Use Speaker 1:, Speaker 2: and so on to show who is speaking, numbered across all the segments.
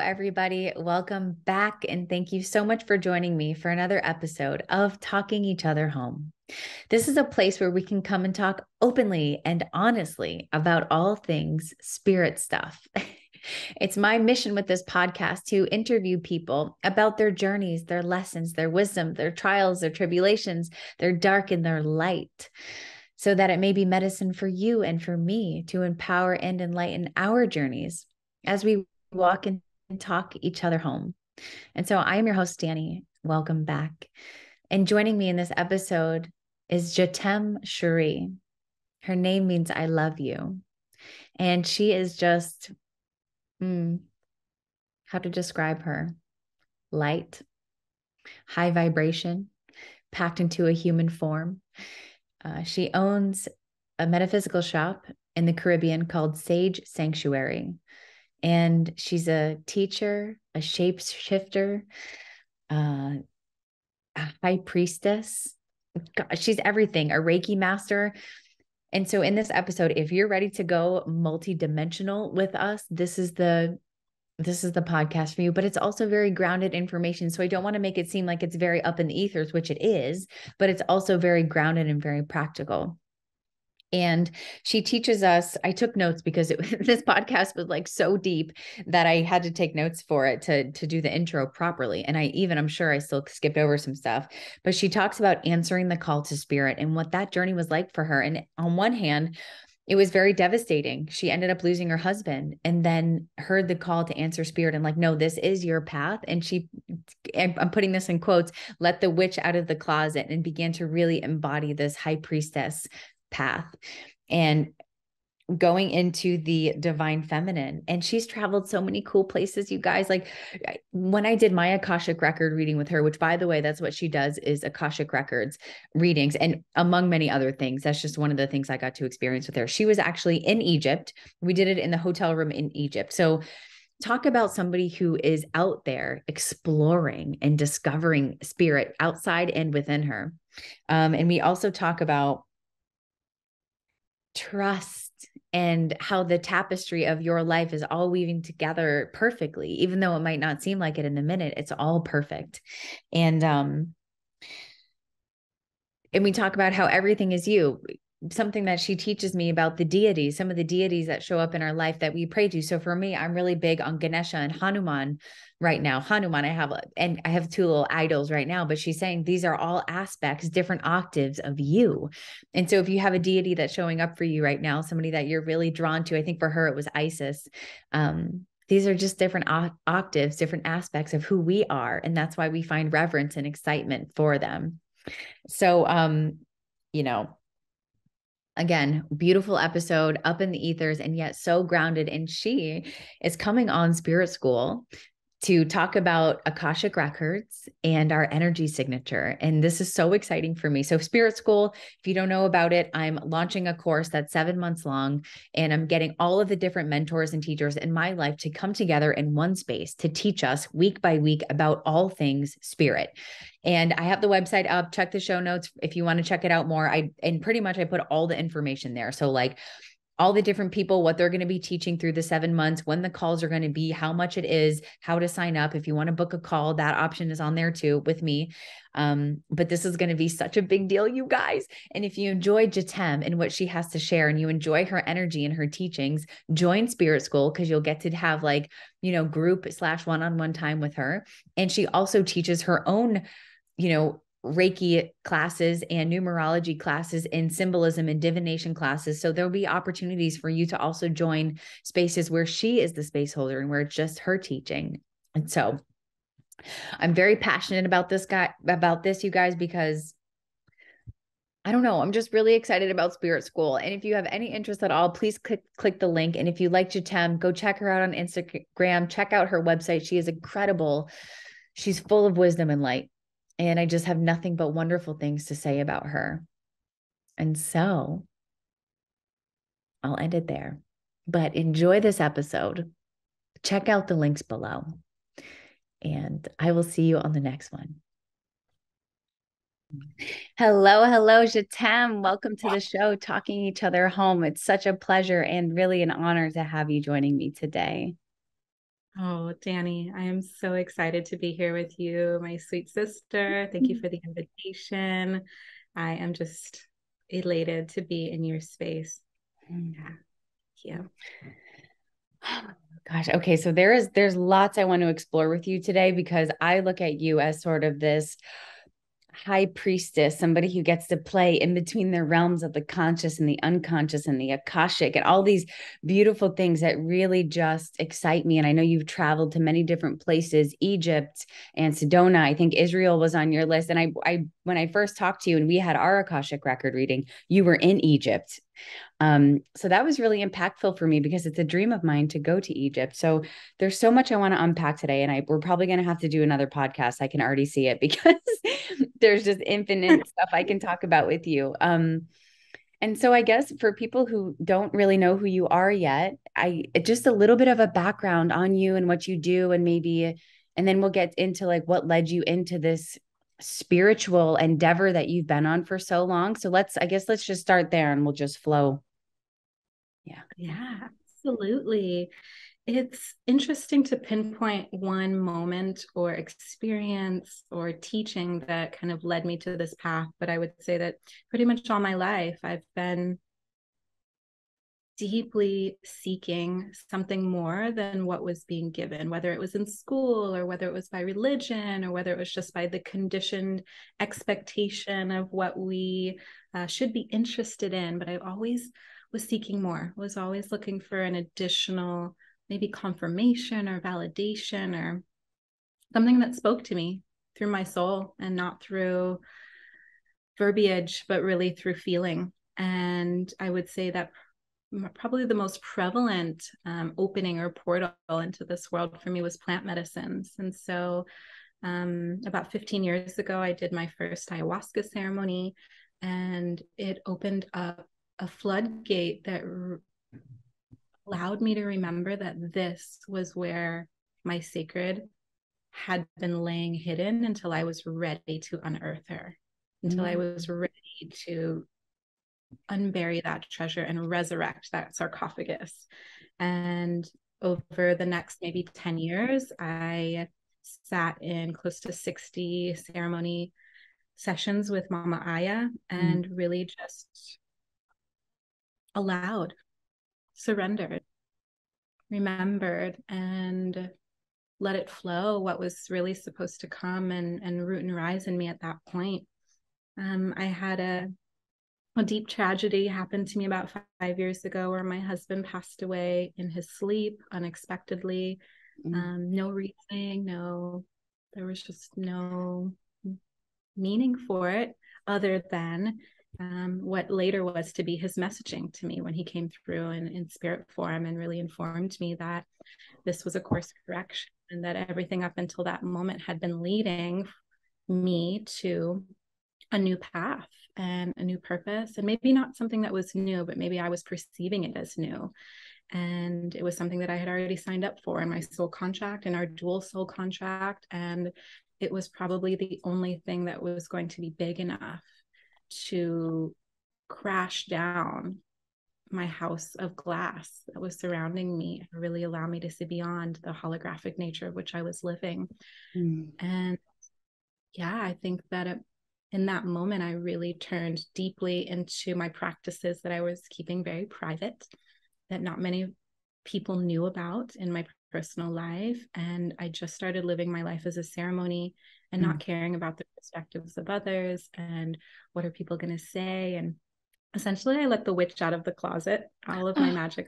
Speaker 1: everybody. Welcome back. And thank you so much for joining me for another episode of Talking Each Other Home. This is a place where we can come and talk openly and honestly about all things spirit stuff. It's my mission with this podcast to interview people about their journeys, their lessons, their wisdom, their trials, their tribulations, their dark and their light, so that it may be medicine for you and for me to empower and enlighten our journeys as we walk and talk each other home. And so I am your host, Dani. Welcome back. And joining me in this episode is Jatem Cherie. Her name means I love you. And she is just, how to describe her? Light, high vibration, packed into a human form. She owns a metaphysical shop in the Caribbean called Saje Sanctuary. And she's a teacher, a shapeshifter, a high priestess. God, she's everything, a Reiki master. And so in this episode, if you're ready to go multidimensional with us, this is the podcast for you, but it's also very grounded information. So I don't want to make it seem like it's very up in the ethers, which it is, but it's also very grounded and very practical. And she teaches us, I took notes because this podcast was like so deep that I had to take notes for it to do the intro properly. And I'm sure I still skipped over some stuff, but she talks about answering the call to spirit and what that journey was like for her. And on one hand, it was very devastating. She ended up losing her husband and then heard the call to answer spirit and like, no, this is your path. And I'm putting this in quotes, let the witch out of the closet and began to really embody this high priestess path and going into the divine feminine. And she's traveled so many cool places, you guys. Like when I did my Akashic record reading with her, which by the way, that's what she does, is Akashic records readings, and among many other things. That's just one of the things I got to experience with her. She was actually in Egypt. We did it in the hotel room in Egypt. So talk about somebody who is out there exploring and discovering spirit outside and within her. And we also talk about trust and how the tapestry of your life is all weaving together perfectly, even though it might not seem like it in the minute, it's all perfect. And we talk about how everything is you. Something that she teaches me about the deities, some of the deities that show up in our life that we pray to. So for me, I'm really big on Ganesha and Hanuman right now. Hanuman, I have two little idols right now, but she's saying these are all aspects, different octaves of you. And so if you have a deity that's showing up for you right now, somebody that you're really drawn to, I think for her, it was Isis. These are just different octaves, different aspects of who we are. And that's why we find reverence and excitement for them. So, again, beautiful episode, up in the ethers, and yet so grounded. And she is coming on Spirit School to talk about Akashic records and our energy signature. And this is so exciting for me. So Spirit School, if you don't know about it, I'm launching a course that's 7 months long, and I'm getting all of the different mentors and teachers in my life to come together in one space to teach us week by week about all things spirit. And I have the website up. Check the show notes if you want to check it out more. And pretty much I put all the information there. So like all the different people, what they're going to be teaching through the 7 months, when the calls are going to be, how much it is, how to sign up. If you want to book a call, that option is on there too with me. But this is going to be such a big deal, you guys. And if you enjoy Jatem and what she has to share, and you enjoy her energy and her teachings, join Spirit School, because you'll get to have group / one-on-one time with her. And she also teaches her own, Reiki classes and numerology classes and symbolism and divination classes. So there'll be opportunities for you to also join spaces where she is the space holder and where it's just her teaching. And so I'm very passionate about this, you guys, because I don't know, I'm just really excited about Spirit School. And if you have any interest at all, please click the link. And if you like Jatem, go check her out on Instagram, check out her website. She is incredible. She's full of wisdom and light. And I just have nothing but wonderful things to say about her. And so I'll end it there. But enjoy this episode. Check out the links below. And I will see you on the next one. Hello, Jatem. Welcome to the show, Talking Each Other Home. It's such a pleasure and really an honor to have you joining me today.
Speaker 2: Oh, Dani, I am so excited to be here with you, my sweet sister. Thank you for the invitation. I am just elated to be in your space. Yeah.
Speaker 1: Gosh. Okay. So there's lots I want to explore with you today, because I look at you as sort of this high priestess, somebody who gets to play in between the realms of the conscious and the unconscious and the Akashic and all these beautiful things that really just excite me. And I know you've traveled to many different places, Egypt and Sedona. I think Israel was on your list. And I when I first talked to you and we had our Akashic record reading, you were in Egypt. So that was really impactful for me, because it's a dream of mine to go to Egypt. So there's so much I want to unpack today, and we're probably going to have to do another podcast. I can already see it, because there's just infinite stuff I can talk about with you. And so I guess for people who don't really know who you are yet, just a little bit of a background on you and what you do, and then we'll get into like what led you into this spiritual endeavor that you've been on for so long. So let's just start there and we'll just flow.
Speaker 2: Yeah, absolutely. It's interesting to pinpoint one moment or experience or teaching that kind of led me to this path. But I would say that pretty much all my life, I've been deeply seeking something more than what was being given, whether it was in school or whether it was by religion or whether it was just by the conditioned expectation of what we should be interested in. But I always was seeking more, was always looking for an additional, maybe confirmation or validation or something that spoke to me through my soul and not through verbiage, but really through feeling. And I would say that probably the most prevalent opening or portal into this world for me was plant medicines. And so about 15 years ago, I did my first ayahuasca ceremony, and it opened up a floodgate that allowed me to remember that this was where my sacred had been laying hidden until I was ready to unearth her, until I was ready to unbury that treasure and resurrect that sarcophagus. And over the next maybe 10 years, I sat in close to 60 ceremony sessions with Mama Aya and really just allowed, surrendered, remembered, and let it flow what was really supposed to come and root and rise in me at that point. I had a deep tragedy happened to me about 5 years ago, where my husband passed away in his sleep unexpectedly. No reasoning, there was just no meaning for it other than what later was to be his messaging to me when he came through in spirit form and really informed me that this was a course correction, and that everything up until that moment had been leading me to a new path and a new purpose, and maybe not something that was new, but maybe I was perceiving it as new. And it was something that I had already signed up for in my soul contract, in our dual soul contract. And it was probably the only thing that was going to be big enough to crash down my house of glass that was surrounding me and really allow me to see beyond the holographic nature of which I was living. And yeah, I think that in that moment, I really turned deeply into my practices that I was keeping very private, that not many people knew about in my personal life. And I just started living my life as a ceremony and not caring about the perspectives of others and what are people going to say. And essentially, I let the witch out of the closet, all of my magic.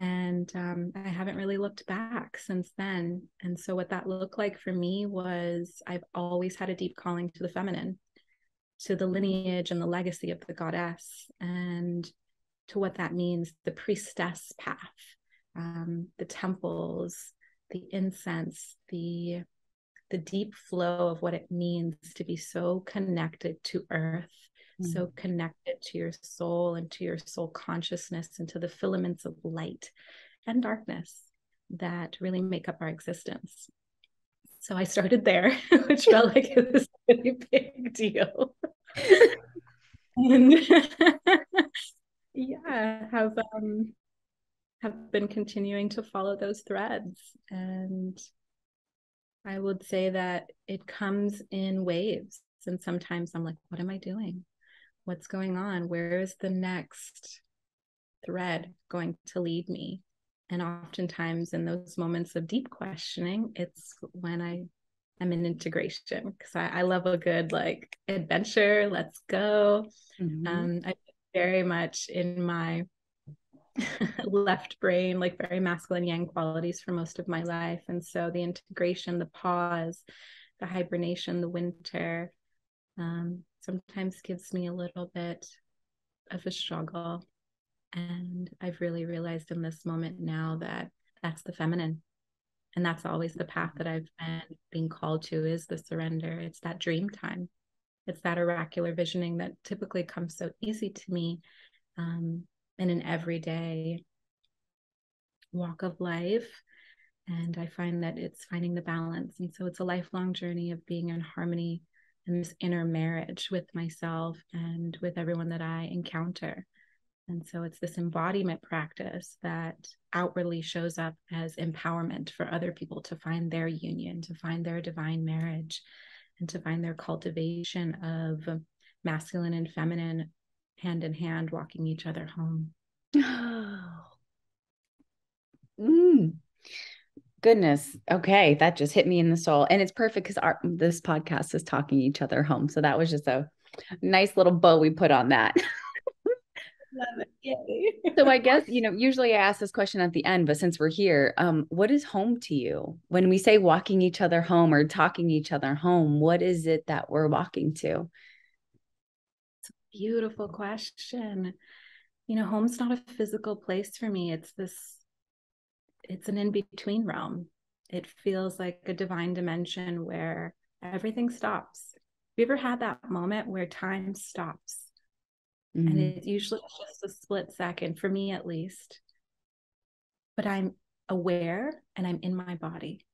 Speaker 2: And I haven't really looked back since then. And so what that looked like for me was I've always had a deep calling to the feminine, to the lineage and the legacy of the goddess, and to what that means, the priestess path, the temples, the incense, the deep flow of what it means to be so connected to earth, so connected to your soul and to your soul consciousness and to the filaments of light and darkness that really make up our existence. So I started there, which felt like it was a really big deal. And yeah, have have been continuing to follow those threads. And I would say that it comes in waves. And sometimes I'm like, what am I doing? What's going on? Where is the next thread going to lead me? And oftentimes in those moments of deep questioning, it's when I'm in integration, because I love a good like adventure. Let's go. I'm very much in my left brain, like very masculine yang qualities for most of my life. And so the integration, the pause, the hibernation, the winter, sometimes gives me a little bit of a struggle. And I've really realized in this moment now that that's the feminine. And that's always the path that I've been being called to, is the surrender. It's that dream time. It's that oracular visioning that typically comes so easy to me in an everyday walk of life. And I find that it's finding the balance. And so it's a lifelong journey of being in harmony and this inner marriage with myself and with everyone that I encounter. And so it's this embodiment practice that outwardly shows up as empowerment for other people to find their union, to find their divine marriage, and to find their cultivation of masculine and feminine hand in hand, walking each other home.
Speaker 1: Goodness. Okay. That just hit me in the soul. And it's perfect because this podcast is talking each other home. So that was just a nice little bow we put on that.
Speaker 2: Love it. Yay.
Speaker 1: So I guess, usually I ask this question at the end, but since we're here, what is home to you? When we say walking each other home or talking each other home, what is it that we're walking to?
Speaker 2: It's a beautiful question. Home's not a physical place for me. It's an in-between realm. It feels like a divine dimension where everything stops. Have you ever had that moment where time stops? And it's usually just a split second, for me at least. But I'm aware and I'm in my body.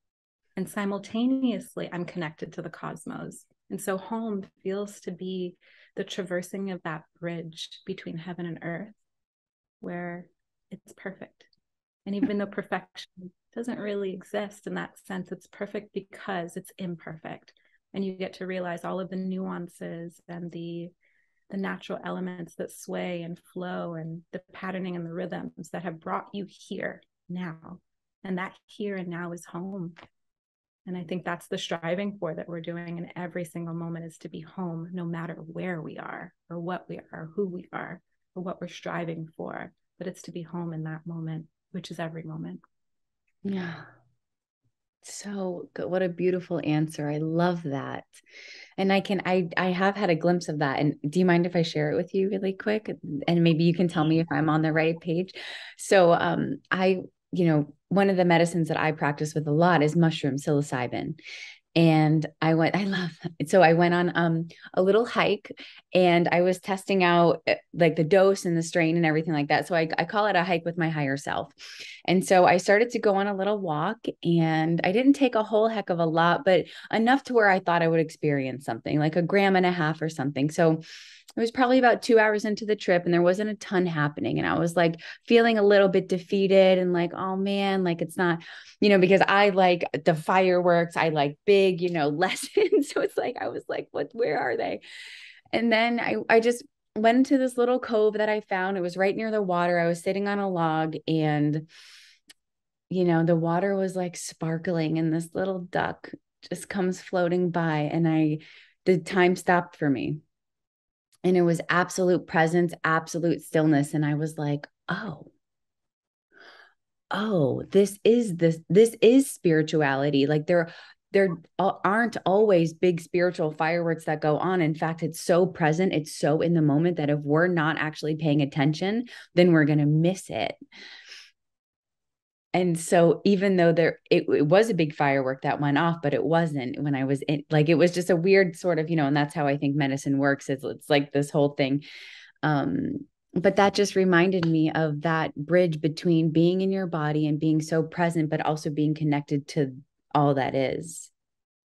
Speaker 2: And simultaneously, I'm connected to the cosmos. And so home feels to be the traversing of that bridge between heaven and earth, where it's perfect. And even though perfection doesn't really exist in that sense, it's perfect because it's imperfect. And you get to realize all of the nuances and the natural elements that sway and flow, and the patterning and the rhythms that have brought you here now. And that here and now is home. And I think that's the striving for that we're doing in every single moment, is to be home, no matter where we are or what we are, or who we are, or what we're striving for. But it's to be home in that moment, which is every moment.
Speaker 1: Yeah. So good. What a beautiful answer. I love that. And I have had a glimpse of that. And do you mind if I share it with you really quick? And maybe you can tell me if I'm on the right page. So one of the medicines that I practice with a lot is mushroom psilocybin. And I love it. So I went on a little hike, and I was testing out like the dose and the strain and everything like that. So I call it a hike with my higher self. And so I started to go on a little walk, and I didn't take a whole heck of a lot, but enough to where I thought I would experience something like 1.5 grams or something. So it was probably about 2 hours into the trip, and there wasn't a ton happening. And I was like feeling a little bit defeated and like, oh man, like it's not, because I like the fireworks, I like big, lessons. So it's like, I was like, where are they? And then I just went into this little cove that I found. It was right near the water. I was sitting on a log, and, the water was like sparkling, and this little duck just comes floating by, and the time stopped for me. And it was absolute presence, absolute stillness. And I was like, this is spirituality. Like there aren't always big spiritual fireworks that go on. In fact, it's so present. It's so in the moment that if we're not actually paying attention, then we're going to miss it. And so even though it was a big firework that went off, but it wasn't when I was in, like, it was just a weird sort of, and that's how I think medicine works, is it's like this whole thing. But that just reminded me of that bridge between being in your body and being so present, but also being connected to all that is.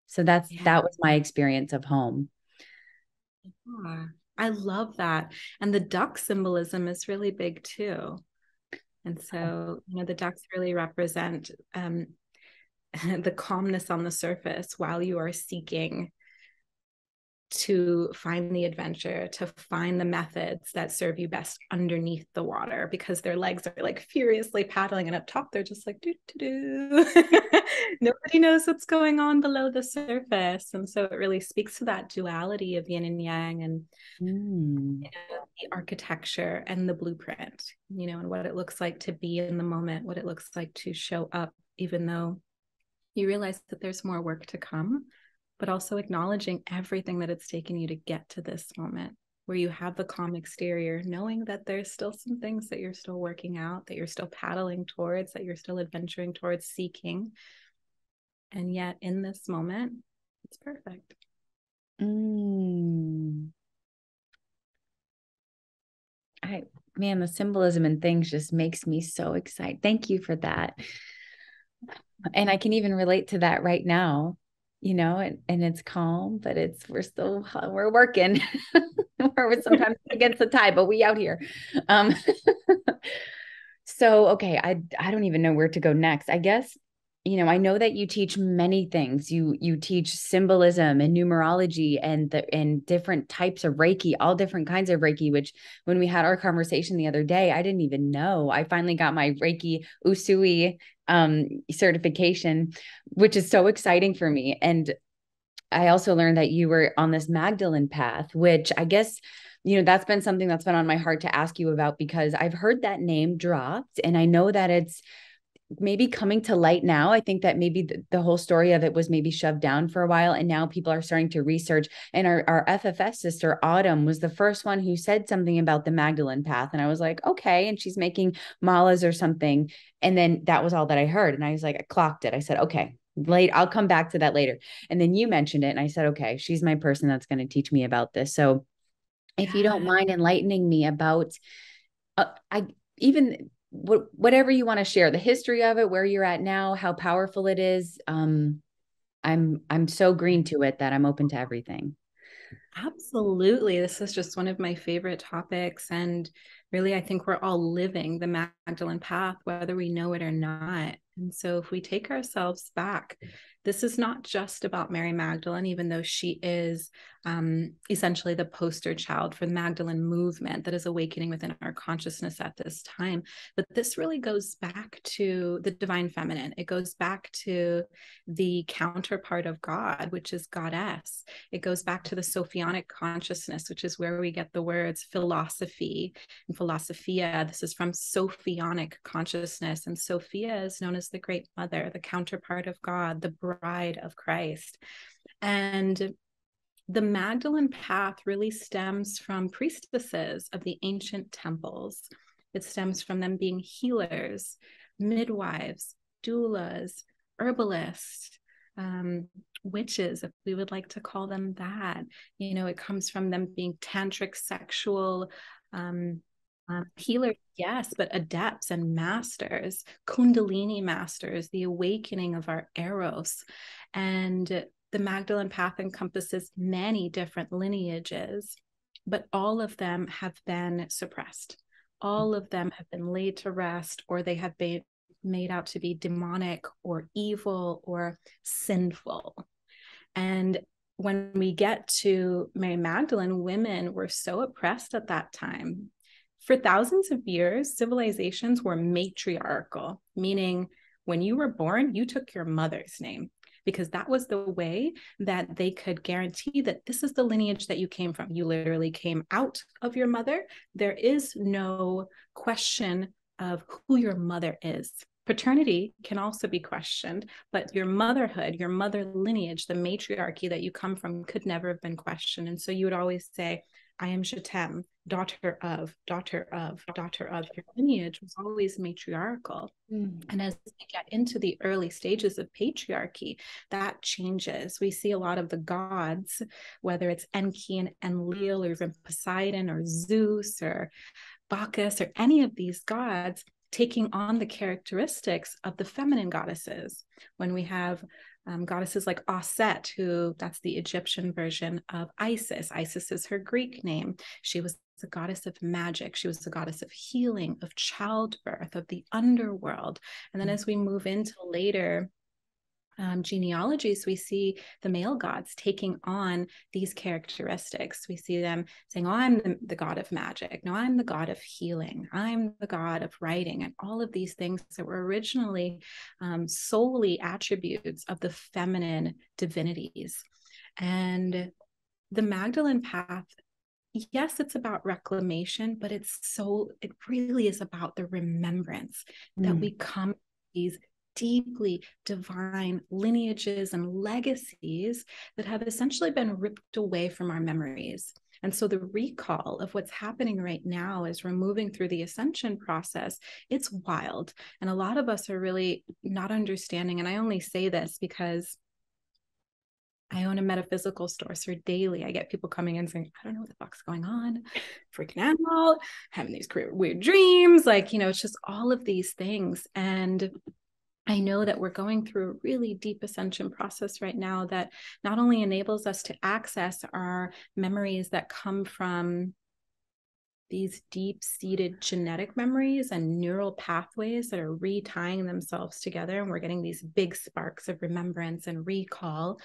Speaker 1: So that was my experience of home.
Speaker 2: Yeah, I love that. And the duck symbolism is really big too. And so, the ducks really represent the calmness on the surface while you are seeking to find the adventure, to find the methods that serve you best underneath the water, because their legs are like furiously paddling, and up top they're just like do do do. Nobody knows what's going on below the surface. And so it really speaks to that duality of yin and yang, and the architecture and the blueprint, and what it looks like to be in the moment, what it looks like to show up, even though you realize that there's more work to come, but also acknowledging everything that it's taken you to get to this moment where you have the calm exterior, knowing that there's still some things that you're still working out, that you're still paddling towards, that you're still adventuring towards, seeking. And yet in this moment, it's perfect.
Speaker 1: Man, the symbolism and things just makes me so excited. Thank you for that. And I can even relate to that right now, and it's calm, but we're working. We're sometimes against the tide, but we out here. So, okay, I don't even know where to go next. I guess, I know that you teach many things. You teach symbolism and numerology and different types of Reiki, all different kinds of Reiki, which when we had our conversation the other day, I didn't even know. I finally got my Reiki SOOO certification, which is so exciting for me. And I also learned that you were on this Magdalene path, which I guess, that's been something that's been on my heart to ask you about, because I've heard that name dropped, and I know that it's maybe coming to light now. I think that maybe the whole story of it was maybe shoved down for a while, and now people are starting to research. And our FFS sister Autumn was the first one who said something about the Magdalene path, and I was like, okay, and she's making malas or something. And then that was all that I heard, and I was like, I clocked it. I said, okay, I'll come back to that later. And then you mentioned it, and I said, okay, she's my person that's going to teach me about this. So if you don't mind enlightening me about whatever you want to share, the history of it, where you're at now, how powerful it is. I'm so green to it that I'm open to everything.
Speaker 2: Absolutely. This is just one of my favorite topics. And really, I think we're all living the Magdalene path, whether we know it or not. And so if we take ourselves back, this is not just about Mary Magdalene, even though she is essentially the poster child for the Magdalene movement that is awakening within our consciousness at this time. But this really goes back to the divine feminine. It goes back to the counterpart of God, which is goddess. It goes back to the Sophionic consciousness, which is where we get the words philosophy and philosophia. This is from Sophionic consciousness. And Sophia is known as the Great Mother, the counterpart of God, the bride of Christ. And the Magdalene path really stems from priestesses of the ancient temples. It stems from them being healers, midwives, doulas, herbalists, witches, if we would like to call them that. It comes from them being tantric sexual healers, yes, but adepts and masters, kundalini masters, the awakening of our eros. And the Magdalene path encompasses many different lineages, but all of them have been suppressed. All of them have been laid to rest, or they have been made out to be demonic or evil or sinful. And when we get to Mary Magdalene, women were so oppressed at that time. For thousands of years, civilizations were matriarchal, meaning when you were born, you took your mother's name, because that was the way that they could guarantee that this is the lineage that you came from. You literally came out of your mother. There is no question of who your mother is. Paternity can also be questioned, but your motherhood, your mother lineage, the matriarchy that you come from could never have been questioned. And so you would always say, I am Shatem, daughter of, daughter of, daughter of. Your lineage was always matriarchal. And as we get into the early stages of patriarchy, that changes. We see a lot of the gods, whether it's Enki and Enlil, or even Poseidon or Zeus or Bacchus, or any of these gods, taking on the characteristics of the feminine goddesses. When we have Goddesses like Aset, who that's the Egyptian version of Isis. Isis is her Greek name. She was a goddess of magic. She was a goddess of healing, of childbirth, of the underworld. And then as we move into later genealogies, we see the male gods taking on these characteristics. We see them saying, oh, I'm the god of magic. No, I'm the god of healing. I'm the god of writing, and all of these things that were originally solely attributes of the feminine divinities. And the Magdalene path, yes, it's about reclamation, but it really is about the remembrance that we come to these deeply divine lineages and legacies that have essentially been ripped away from our memories. And so the recall of what's happening right now as we're moving through the ascension process, it's wild. And a lot of us are really not understanding. And I only say this because I own a metaphysical store. So daily I get people coming in saying, I don't know what the fuck's going on, freaking out, having these weird dreams. Like, it's just all of these things. And I know that we're going through a really deep ascension process right now that not only enables us to access our memories that come from these deep-seated genetic memories and neural pathways that are retying themselves together, and we're getting these big sparks of remembrance and recall.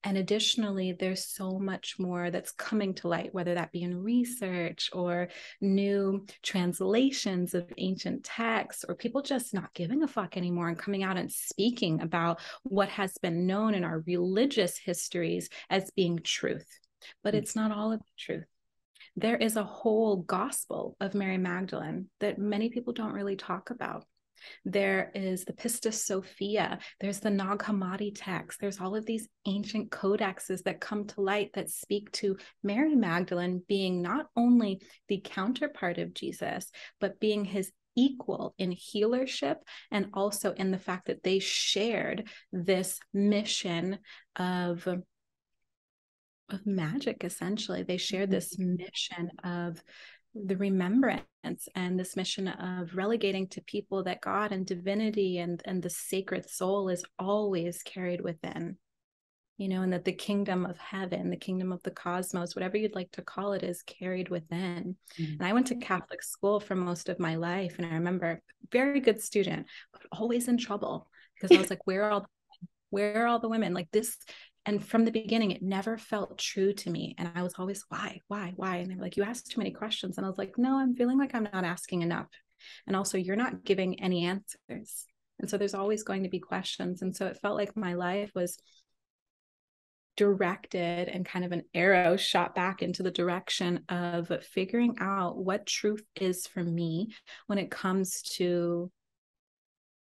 Speaker 2: And additionally, there's so much more that's coming to light, whether that be in research or new translations of ancient texts, or people just not giving a fuck anymore and coming out and speaking about what has been known in our religious histories as being truth. But it's not all of the truth. There is a whole gospel of Mary Magdalene that many people don't really talk about. There is the Pistis Sophia. There's the Nag Hammadi text. There's all of these ancient codexes that come to light that speak to Mary Magdalene being not only the counterpart of Jesus, but being his equal in healership, and also in the fact that they shared this mission of magic. Essentially, they shared this mission of the remembrance and this mission of relegating to people that God and divinity and the sacred soul is always carried within, and that the kingdom of heaven, the kingdom of the cosmos, whatever you'd like to call it, is carried within. And I went to Catholic school for most of my life. And I remember, very good student, but always in trouble because I was like, where are all the women like this? And from the beginning, it never felt true to me. And I was always, why? And they were like, you asked too many questions. And I was like, no, I'm feeling like I'm not asking enough. And also, you're not giving any answers. And so there's always going to be questions. And so it felt like my life was directed and kind of an arrow shot back into the direction of figuring out what truth is for me when it comes to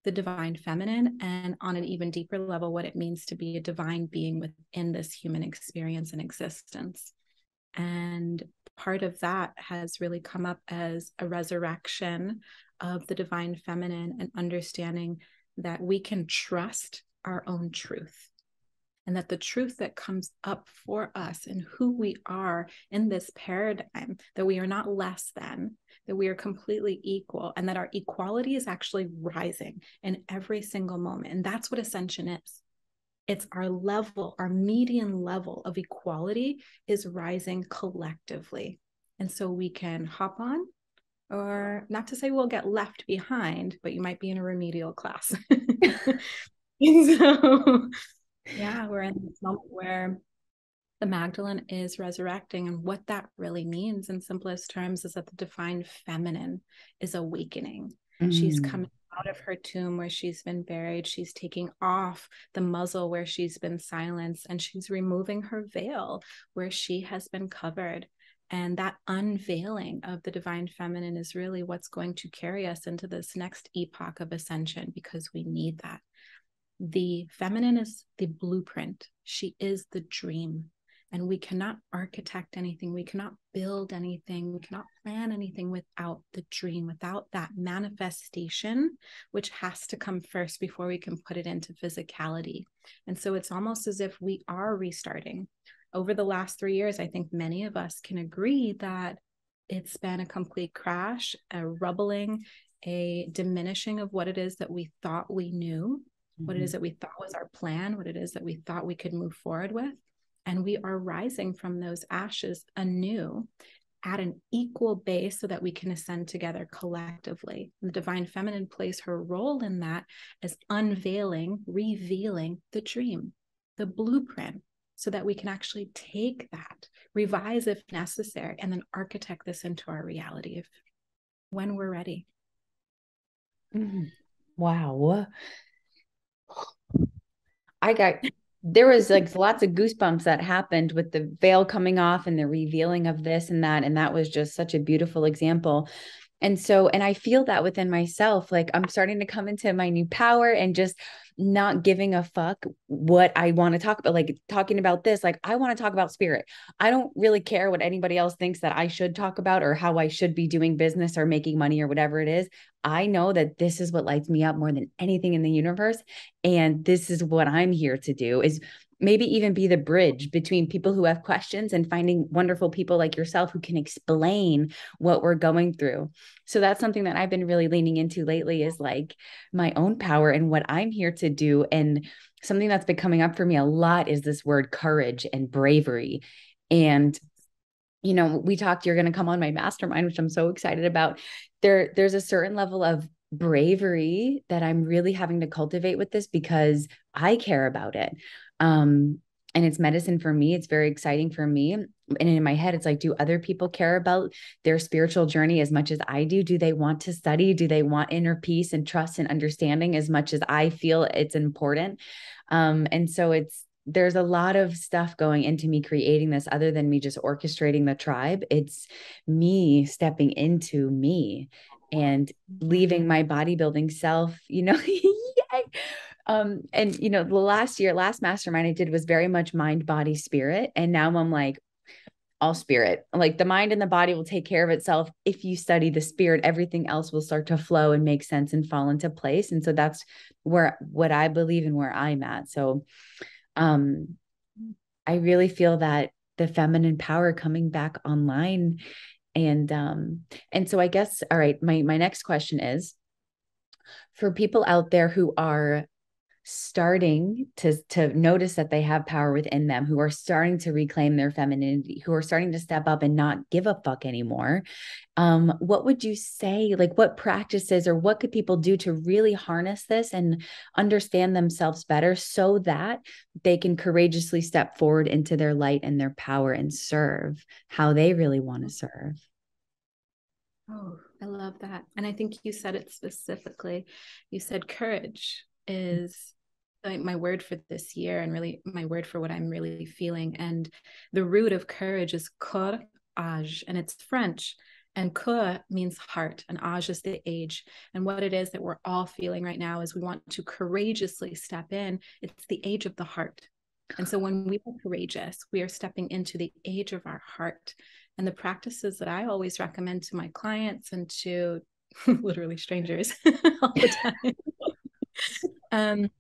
Speaker 2: the divine feminine, and on an even deeper level, what it means to be a divine being within this human experience and existence. And part of that has really come up as a resurrection of the divine feminine and understanding that we can trust our own truth. And that the truth that comes up for us and who we are in this paradigm, that we are not less than, that we are completely equal, and that our equality is actually rising in every single moment. And that's what ascension is. It's our level, our median level of equality is rising collectively. And so we can hop on, or not to say we'll get left behind, but you might be in a remedial class. So yeah, we're in this moment where the Magdalene is resurrecting. And what that really means in simplest terms is that the divine feminine is awakening. She's coming out of her tomb where she's been buried. She's taking off the muzzle where she's been silenced, and she's removing her veil where she has been covered. And that unveiling of the divine feminine is really what's going to carry us into this next epoch of ascension, because we need that. The feminine is the blueprint. She is the dream. And we cannot architect anything. We cannot build anything. We cannot plan anything without the dream, without that manifestation, which has to come first before we can put it into physicality. And so it's almost as if we are restarting. Over the last 3 years, I think many of us can agree that it's been a complete crash, a rubbling, a diminishing of what it is that we thought we knew. what it is that we thought was our plan, what it is that we thought we could move forward with. And we are rising from those ashes anew at an equal base so that we can ascend together collectively. The divine feminine plays her role in that as unveiling, revealing the dream, the blueprint, so that we can actually take that, revise if necessary, and then architect this into our reality if when we're ready.
Speaker 1: Wow. There was like lots of goosebumps that happened with the veil coming off and the revealing of this and that. And that was just such a beautiful example. And I feel that within myself, like I'm starting to come into my new power and just not giving a fuck what I want to talk about, like talking about this, like I want to talk about spirit. I don't really care what anybody else thinks that I should talk about or how I should be doing business or making money or whatever it is. I know that this is what lights me up more than anything in the universe. And this is what I'm here to do, is maybe even be the bridge between people who have questions and finding wonderful people like yourself who can explain what we're going through. So that's something that I've been really leaning into lately, is like my own power and what I'm here to do. And something that's been coming up for me a lot is this word courage and bravery. And we talked, you're going to come on my mastermind, which I'm so excited about. There's a certain level of bravery that I'm really having to cultivate with this because I care about it. And it's medicine for me. It's very exciting for me. And in my head, it's like, do other people care about their spiritual journey as much as I do? Do they want to study? Do they want inner peace and trust and understanding as much as I feel it's important? And so there's a lot of stuff going into me creating this other than me just orchestrating the tribe. It's me stepping into me and leaving my bodybuilding self, Yay. And the last mastermind I did was very much mind, body, spirit. And now I'm like, all spirit, like the mind and the body will take care of itself. If you study the spirit, everything else will start to flow and make sense and fall into place. And so that's what I believe and where I'm at. So I really feel that the feminine power coming back online. And so I guess, all right, my next question is, for people out there who are starting to notice that they have power within them, who are starting to reclaim their femininity, who are starting to step up and not give a fuck anymore, what would you say, like what practices or what could people do to really harness this and understand themselves better so that they can courageously step forward into their light and their power and serve how they really want to serve?
Speaker 2: Oh, I love that. And I think you said it specifically. You said courage is like my word for this year and really my word for what I'm really feeling. And the root of courage is courage, and it's French. And coeur means heart, and age is the age. And what it is that we're all feeling right now is we want to courageously step in. It's the age of the heart. And so when we are courageous, we are stepping into the age of our heart. And the practices that I always recommend to my clients and to literally strangers all the time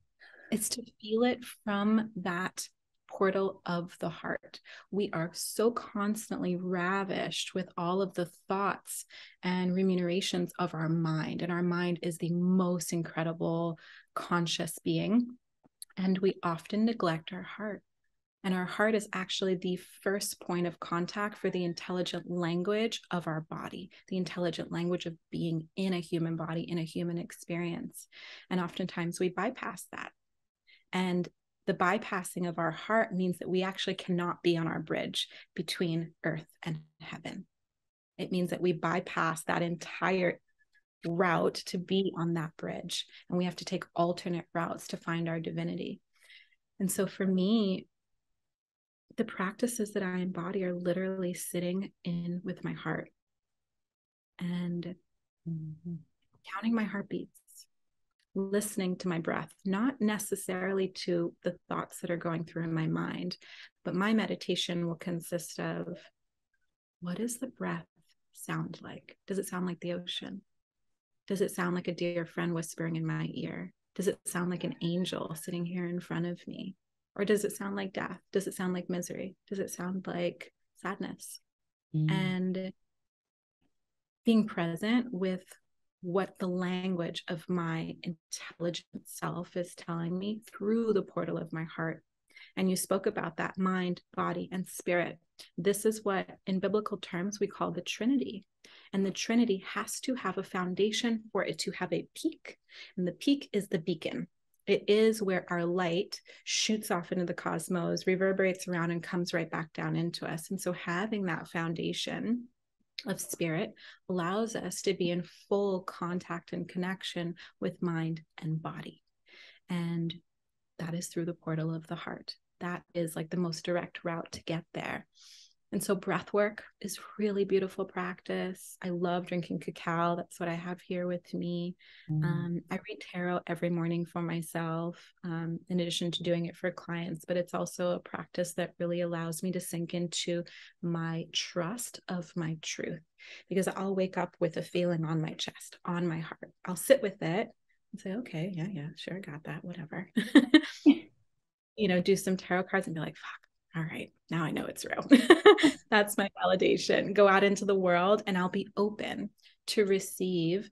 Speaker 2: is to feel it from that portal of the heart. We are so constantly ravished with all of the thoughts and remunerations of our mind. And our mind is the most incredible conscious being. And we often neglect our heart. And our heart is actually the first point of contact for the intelligent language of our body, the intelligent language of being in a human body, in a human experience. And oftentimes we bypass that. And the bypassing of our heart means that we actually cannot be on our bridge between earth and heaven. It means that we bypass that entire route to be on that bridge. And we have to take alternate routes to find our divinity. And so for me, the practices that I embody are literally sitting in with my heart and counting my heartbeats, listening to my breath, not necessarily to the thoughts that are going through in my mind, but my meditation will consist of, what does the breath sound like? Does it sound like the ocean? Does it sound like a dear friend whispering in my ear? Does it sound like an angel sitting here in front of me? Or does it sound like death? Does it sound like misery? Does it sound like sadness? And being present with what the language of my intelligent self is telling me through the portal of my heart. And you spoke about that mind, body, and spirit. This is what in biblical terms we call the Trinity. And the Trinity has to have a foundation for it to have a peak. And the peak is the beacon. It is where our light shoots off into the cosmos, reverberates around, and comes right back down into us. And so having that foundation of spirit allows us to be in full contact and connection with mind and body. And that is through the portal of the heart. That is like the most direct route to get there. And so breath work is really beautiful practice. I love drinking cacao. That's what I have here with me. I read tarot every morning for myself, in addition to doing it for clients, but it's also a practice that really allows me to sink into my trust of my truth, because I'll wake up with a feeling on my chest, on my heart. I'll sit with it and say, okay, yeah, sure, got that, whatever. Do some tarot cards and be like, fuck. All right, now I know it's real. That's my validation. Go out into the world and I'll be open to receive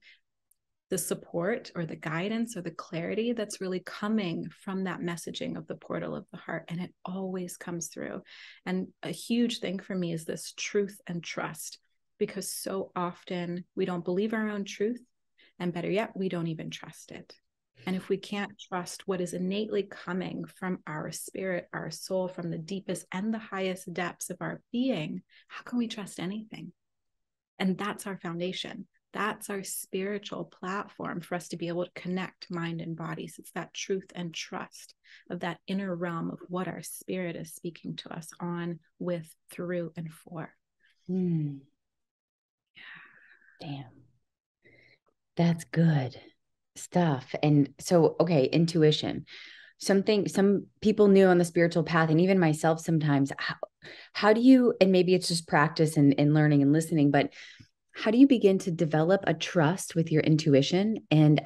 Speaker 2: the support or the guidance or the clarity that's really coming from that messaging of the portal of the heart. And it always comes through. And a huge thing for me is this truth and trust, because so often we don't believe our own truth, and better yet, we don't even trust it. And if we can't trust what is innately coming from our spirit, our soul, from the deepest and the highest depths of our being, how can we trust anything? And that's our foundation. That's our spiritual platform for us to be able to connect mind and body. So it's that truth and trust of that inner realm of what our spirit is speaking to us on, with, through, and for.
Speaker 1: Damn. That's good stuff. And so, okay, intuition, some people new on the spiritual path, and even myself sometimes, how do you, and maybe it's just practice and learning and listening, but how do you begin to develop a trust with your intuition and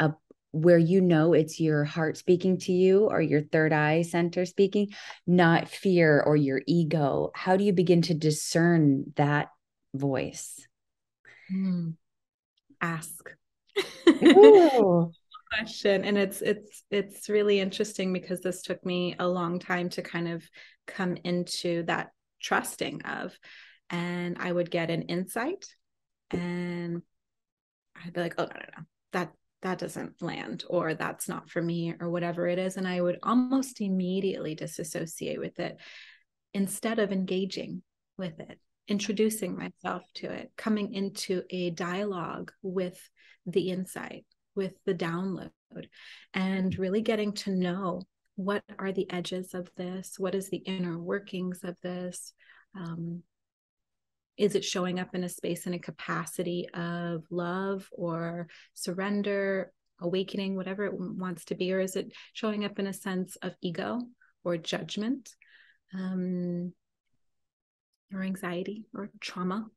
Speaker 1: where it's your heart speaking to you or your third eye center speaking, not fear or your ego? How do you begin to discern that voice?
Speaker 2: Ask.
Speaker 1: Ooh.
Speaker 2: Question. And it's really interesting, because this took me a long time to kind of come into that trusting of. And I would get an insight and I'd be like, oh, no, that doesn't land, or that's not for me, or whatever it is. And I would almost immediately disassociate with it instead of engaging with it, introducing myself to it, coming into a dialogue with the insight, with the download, and really getting to know what are the edges of this? What is the inner workings of this? Is it showing up in a space and a capacity of love or surrender, awakening, whatever it wants to be? Or is it showing up in a sense of ego or judgment, or anxiety or trauma?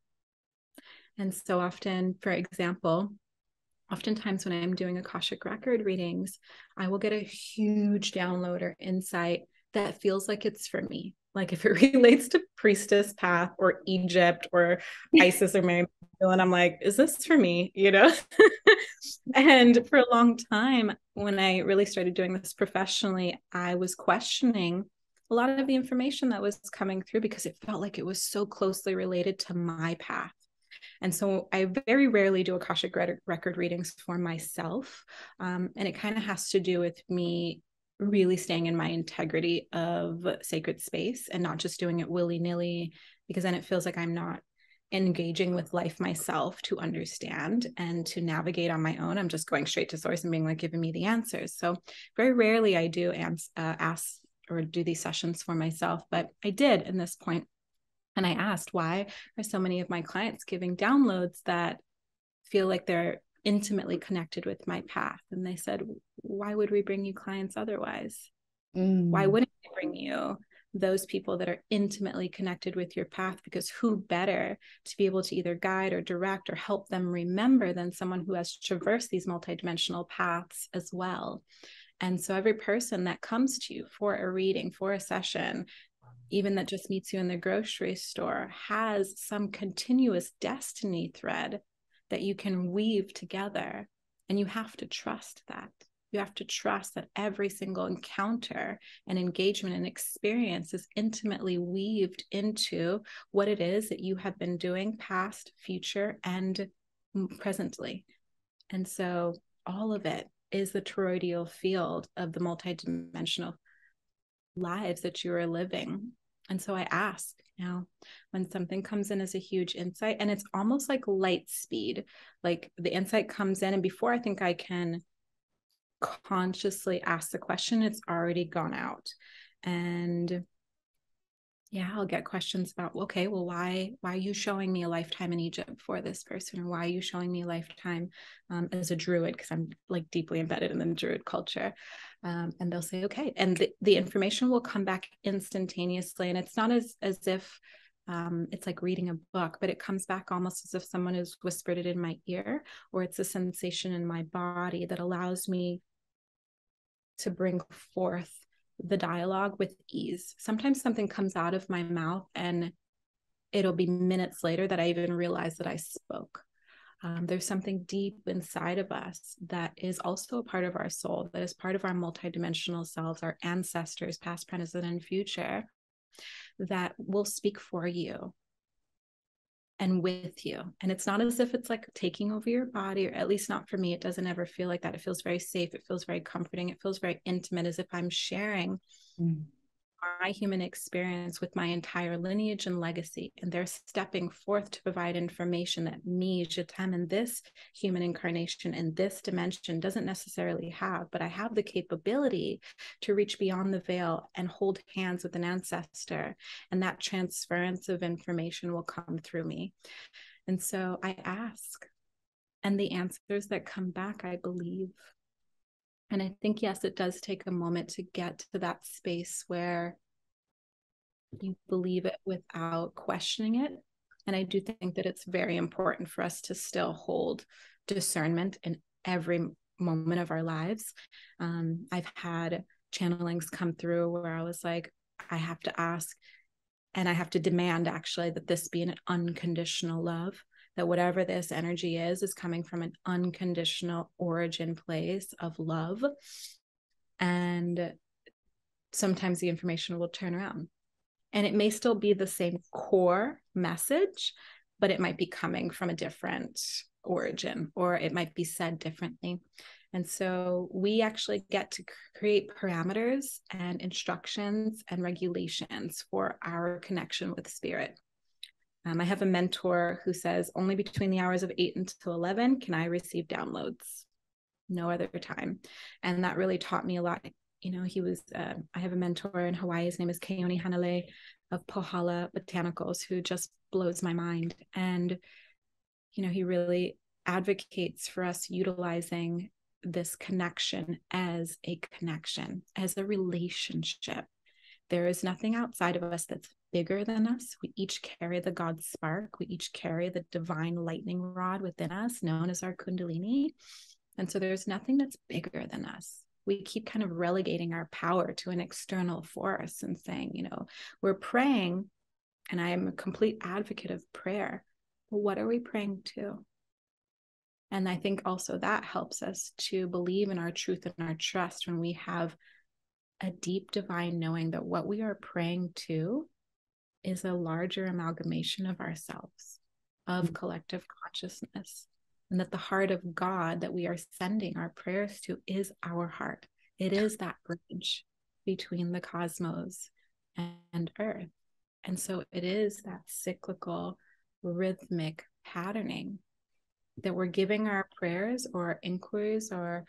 Speaker 2: And so often, for example, oftentimes when I'm doing Akashic record readings, I will get a huge download or insight that feels like it's for me. Like if it relates to Priestess path or Egypt or Isis or Mary Magdalene, I'm like, is this for me? And for a long time, when I really started doing this professionally, I was questioning a lot of the information that was coming through, because it felt like it was so closely related to my path. And so I very rarely do Akashic record readings for myself. And it kind of has to do with me really staying in my integrity of sacred space and not just doing it willy-nilly, because then it feels like I'm not engaging with life myself to understand and to navigate on my own. I'm just going straight to source and being like, giving me the answers. So very rarely I do ask or do these sessions for myself, but I did in this point. And I asked, why are so many of my clients giving downloads that feel like they're intimately connected with my path? And they said, why would we bring you clients otherwise? Why wouldn't we bring you those people that are intimately connected with your path? Because who better to be able to either guide or direct or help them remember than someone who has traversed these multidimensional paths as well? And so every person that comes to you for a reading, for a session, even that just meets you in the grocery store, has some continuous destiny thread that you can weave together And you have to trust that. You have to trust that every single encounter and engagement and experience is intimately weaved into what it is that you have been doing past, future, and presently. And so all of it is the toroidal field of the multidimensional lives that you are living. And so I ask now, when something comes in as a huge insight, and it's almost like light speed, like the insight comes in, and before I think I can consciously ask the question, it's already gone out. And yeah, I'll get questions about, okay, well, why are you showing me a lifetime in Egypt for this person? Or why are you showing me a lifetime as a druid? Because I'm like deeply embedded in the druid culture. And they'll say, okay. And the information will come back instantaneously. And it's not as if it's like reading a book, but it comes back almost as if someone has whispered it in my ear, or it's a sensation in my body that allows me to bring forth the dialogue with ease. Sometimes something comes out of my mouth and it'll be minutes later that I even realize that I spoke. There's something deep inside of us that is also a part of our soul, that is part of our multidimensional selves, our ancestors, past, present, and future, that will speak for you and with you. And it's not as if it's like taking over your body, or at least not for me. It doesn't ever feel like that. It feels very safe. It feels very comforting. It feels very intimate, as if I'm sharing my human experience with my entire lineage and legacy. And they're stepping forth to provide information that me, Jatem, in this human incarnation, in this dimension, doesn't necessarily have. But I have the capability to reach beyond the veil and hold hands with an ancestor. And that transference of information will come through me. And so I ask, and the answers that come back, I believe. And I think, yes, it does take a moment to get to that space where you believe it without questioning it. And I do think that it's very important for us to still hold discernment in every moment of our lives. I've had channelings come through where I was like, I have to ask, and I have to demand actually that this be an unconditional love, that whatever this energy is coming from an unconditional origin place of love. And sometimes the information will turn around. And it may still be the same core message, but it might be coming from a different origin, or it might be said differently. And so we actually get to create parameters and instructions and regulations for our connection with spirit. I have a mentor who says only between the hours of 8 until 11 can I receive downloads, no other time. And that really taught me a lot. You know, I have a mentor in Hawaii. His name is Keone Hanale of Pohala Botanicals, who just blows my mind. And, you know, he really advocates for us utilizing this connection, as a relationship. There is nothing outside of us that's bigger than us. We each carry the God spark. We each carry the divine lightning rod within us, known as our Kundalini. And so there's nothing that's bigger than us. We keep kind of relegating our power to an external force and saying, you know, we're praying, and I am a complete advocate of prayer. But what are we praying to? And I think also that helps us to believe in our truth and our trust when we have a deep divine knowing that what we are praying to is a larger amalgamation of ourselves, of collective consciousness. And that the heart of God that we are sending our prayers to is our heart. It is that bridge between the cosmos and earth. And so it is that cyclical, rhythmic patterning that we're giving our prayers or inquiries or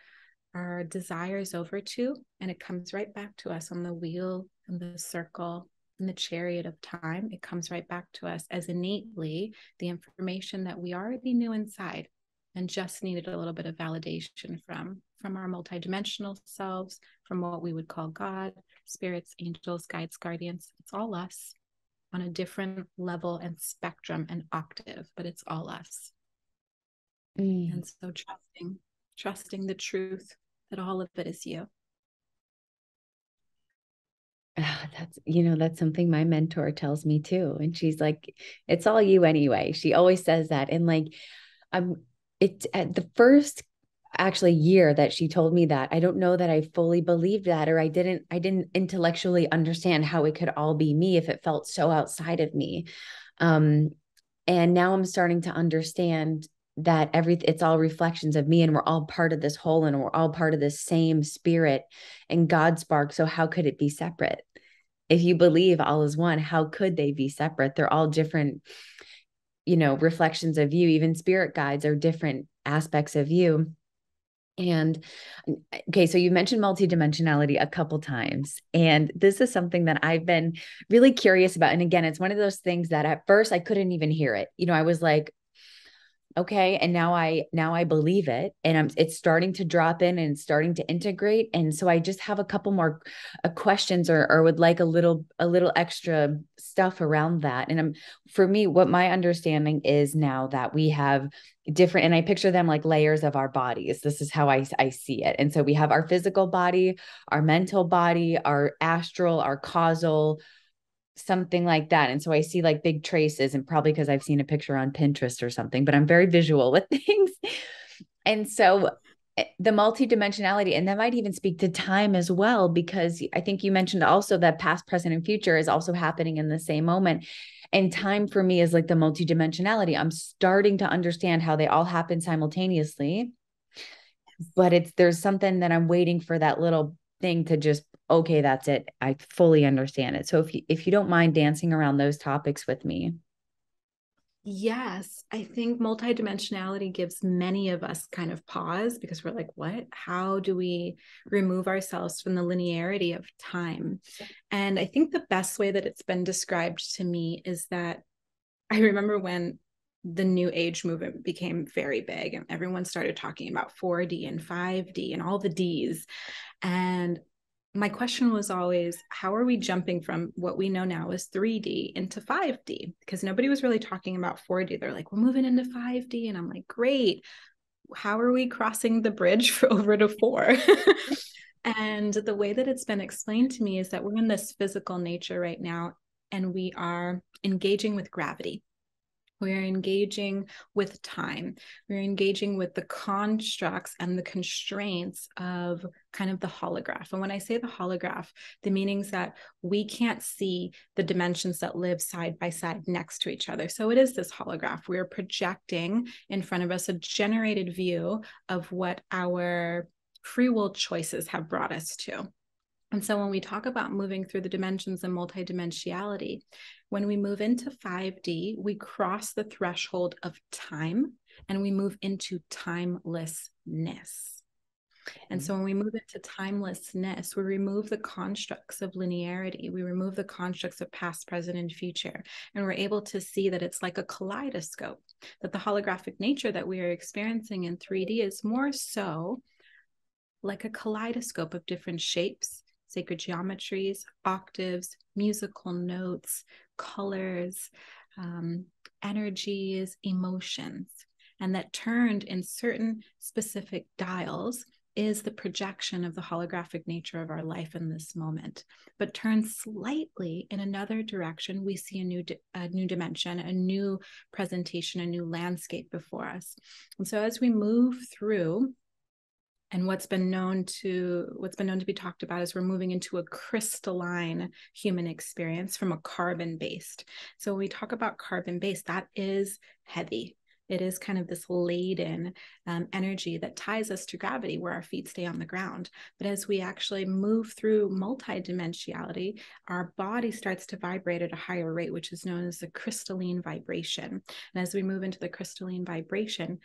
Speaker 2: our desires over to, and it comes right back to us on the wheel and the circle and the chariot of time. It comes right back to us as innately the information that we already knew inside and just needed a little bit of validation from our multidimensional selves, from what we would call God, spirits, angels, guides, guardians. It's all us on a different level and spectrum and octave, but it's all us. And so trusting the truth that all of it is you.
Speaker 1: That's something my mentor tells me too. And she's like, it's all you anyway. She always says that. And like, it's at the first actually year that she told me that. I don't know that I fully believed that, or I didn't intellectually understand how it could all be me if it felt so outside of me. Um, and now I'm starting to understand that it's all reflections of me, and we're all part of this whole, and we're all part of this same spirit and God spark. So how could it be separate? If you believe all is one, how could they be separate? They're all different, reflections of you. Even spirit guides are different aspects of you. And okay, so you mentioned multidimensionality a couple times, and this is something that I've been really curious about. And again, it's one of those things that at first I couldn't even hear it. I was like, okay, and now I believe it, and it's starting to drop in and starting to integrate. And so I just have a couple more questions, or would like a little extra stuff around that. And for me, what my understanding is now, that we have different, and I picture them like layers of our bodies. This is how I see it. And so we have our physical body, our mental body, our astral, our causal, something like that. And so I see like big traces, and probably because I've seen a picture on Pinterest or something, but I'm very visual with things. And so the multidimensionality, and that might even speak to time as well, because I think you mentioned also that past, present, and future is also happening in the same moment. And time for me is like the multidimensionality. I'm starting to understand how they all happen simultaneously, but there's something that I'm waiting for that little thing to just, okay, that's it. I fully understand it. So if you don't mind dancing around those topics with me.
Speaker 2: Yes, I think multidimensionality gives many of us kind of pause, because we're like, what? How do we remove ourselves from the linearity of time? And I think the best way that it's been described to me is that I remember when the new age movement became very big and everyone started talking about 4D and 5D and all the Ds. And my question was always, how are we jumping from what we know now as 3D into 5D? Because nobody was really talking about 4D. They're like, we're moving into 5D. And I'm like, great. How are we crossing the bridge over to 4? And the way that it's been explained to me is that we're in this physical nature right now, and we are engaging with gravity. We're engaging with time. We're engaging with the constructs and the constraints of kind of the holograph. And when I say the holograph, the meaning's that we can't see the dimensions that live side by side next to each other. So it is this holograph. We're projecting in front of us a generated view of what our free will choices have brought us to. And so when we talk about moving through the dimensions and multidimensionality, when we move into 5D, we cross the threshold of time and we move into timelessness. And so when we move into timelessness, we remove the constructs of linearity. We remove the constructs of past, present, and future. And we're able to see that it's like a kaleidoscope, that the holographic nature that we are experiencing in 3D is more so like a kaleidoscope of different shapes, sacred geometries, octaves, musical notes, colors, energies, emotions, and that turned in certain specific dials is the projection of the holographic nature of our life in this moment. But turned slightly in another direction, we see a new dimension, a new presentation, a new landscape before us. And so as we move through, and what's been known to be talked about is we're moving into a crystalline human experience from a carbon-based. So when we talk about carbon-based, that is heavy. It is kind of this laden energy that ties us to gravity, where our feet stay on the ground. But as we actually move through multidimensionality, our body starts to vibrate at a higher rate, which is known as the crystalline vibration. And as we move into the crystalline vibration,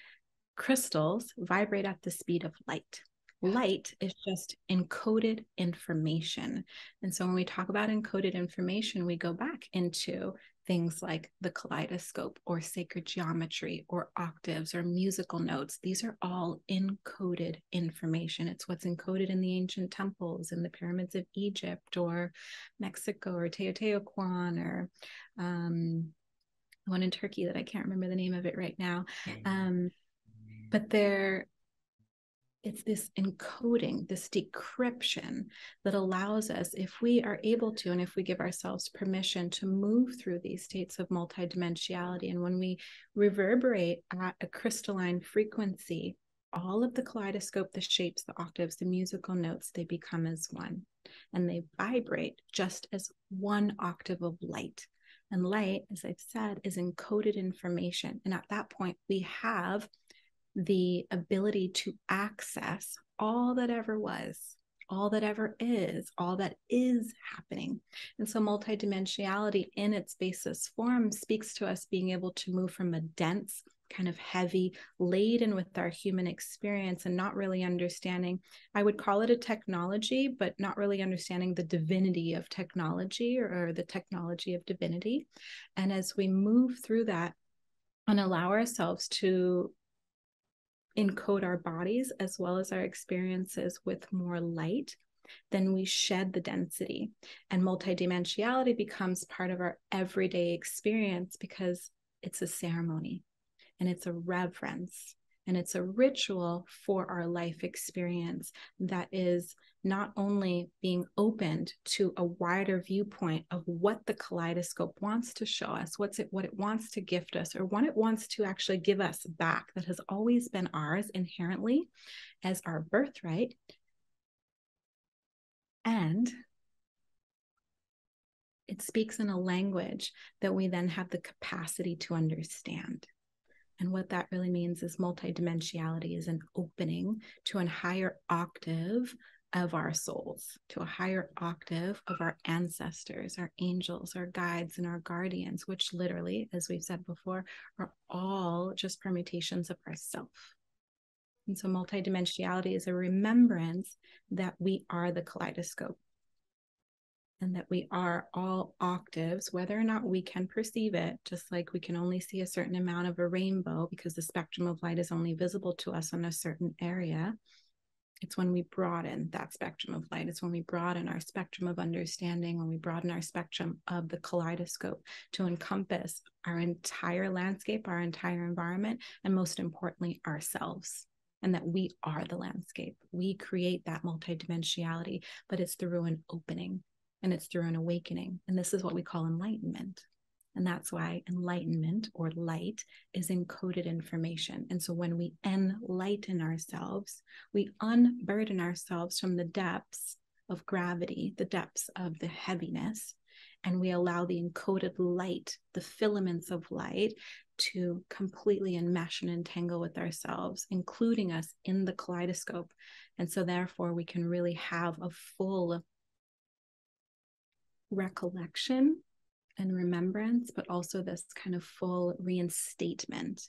Speaker 2: crystals vibrate at the speed of light. Light is just encoded information. And so when we talk about encoded information, we go back into things like the kaleidoscope or sacred geometry or octaves or musical notes. These are all encoded information. It's what's encoded in the ancient temples, in the pyramids of Egypt or Mexico or Teotihuacan, or the one in Turkey that I can't remember the name of it right now. But it's this encoding, this decryption that allows us, if we are able to, and if we give ourselves permission to move through these states of multidimensionality, and when we reverberate at a crystalline frequency, all of the kaleidoscope, the shapes, the octaves, the musical notes, they become as one, and they vibrate just as one octave of light. And light, as I've said, is encoded information. And at that point, we have the ability to access all that ever was, all that ever is, all that is happening. And so multidimensionality in its basis form speaks to us being able to move from a dense, kind of heavy, laden with our human experience and not really understanding, I would call it a technology, but not really understanding the divinity of technology or the technology of divinity. And as we move through that and allow ourselves to encode our bodies as well as our experiences with more light, then we shed the density, and multidimensionality becomes part of our everyday experience because it's a ceremony and it's a reverence and it's a ritual for our life experience that is not only being opened to a wider viewpoint of what the kaleidoscope wants to show us, what it wants to gift us, or what it wants to actually give us back that has always been ours inherently as our birthright. And it speaks in a language that we then have the capacity to understand. And what that really means is multidimensionality is an opening to a higher octave of our souls, to a higher octave of our ancestors, our angels, our guides, and our guardians, which literally, as we've said before, are all just permutations of ourself. And so multidimensionality is a remembrance that we are the kaleidoscope and that we are all octaves, whether or not we can perceive it, just like we can only see a certain amount of a rainbow because the spectrum of light is only visible to us in a certain area. It's when we broaden that spectrum of light. It's when we broaden our spectrum of understanding, when we broaden our spectrum of the kaleidoscope to encompass our entire landscape, our entire environment, and most importantly, ourselves. And that we are the landscape. We create that multidimensionality, but it's through an opening and it's through an awakening. And this is what we call enlightenment. And that's why enlightenment or light is encoded information. And so when we enlighten ourselves, we unburden ourselves from the depths of gravity, the depths of the heaviness, and we allow the encoded light, the filaments of light, to completely enmesh and entangle with ourselves, including us in the kaleidoscope. And so therefore we can really have a full recollection and remembrance, but also this kind of full reinstatement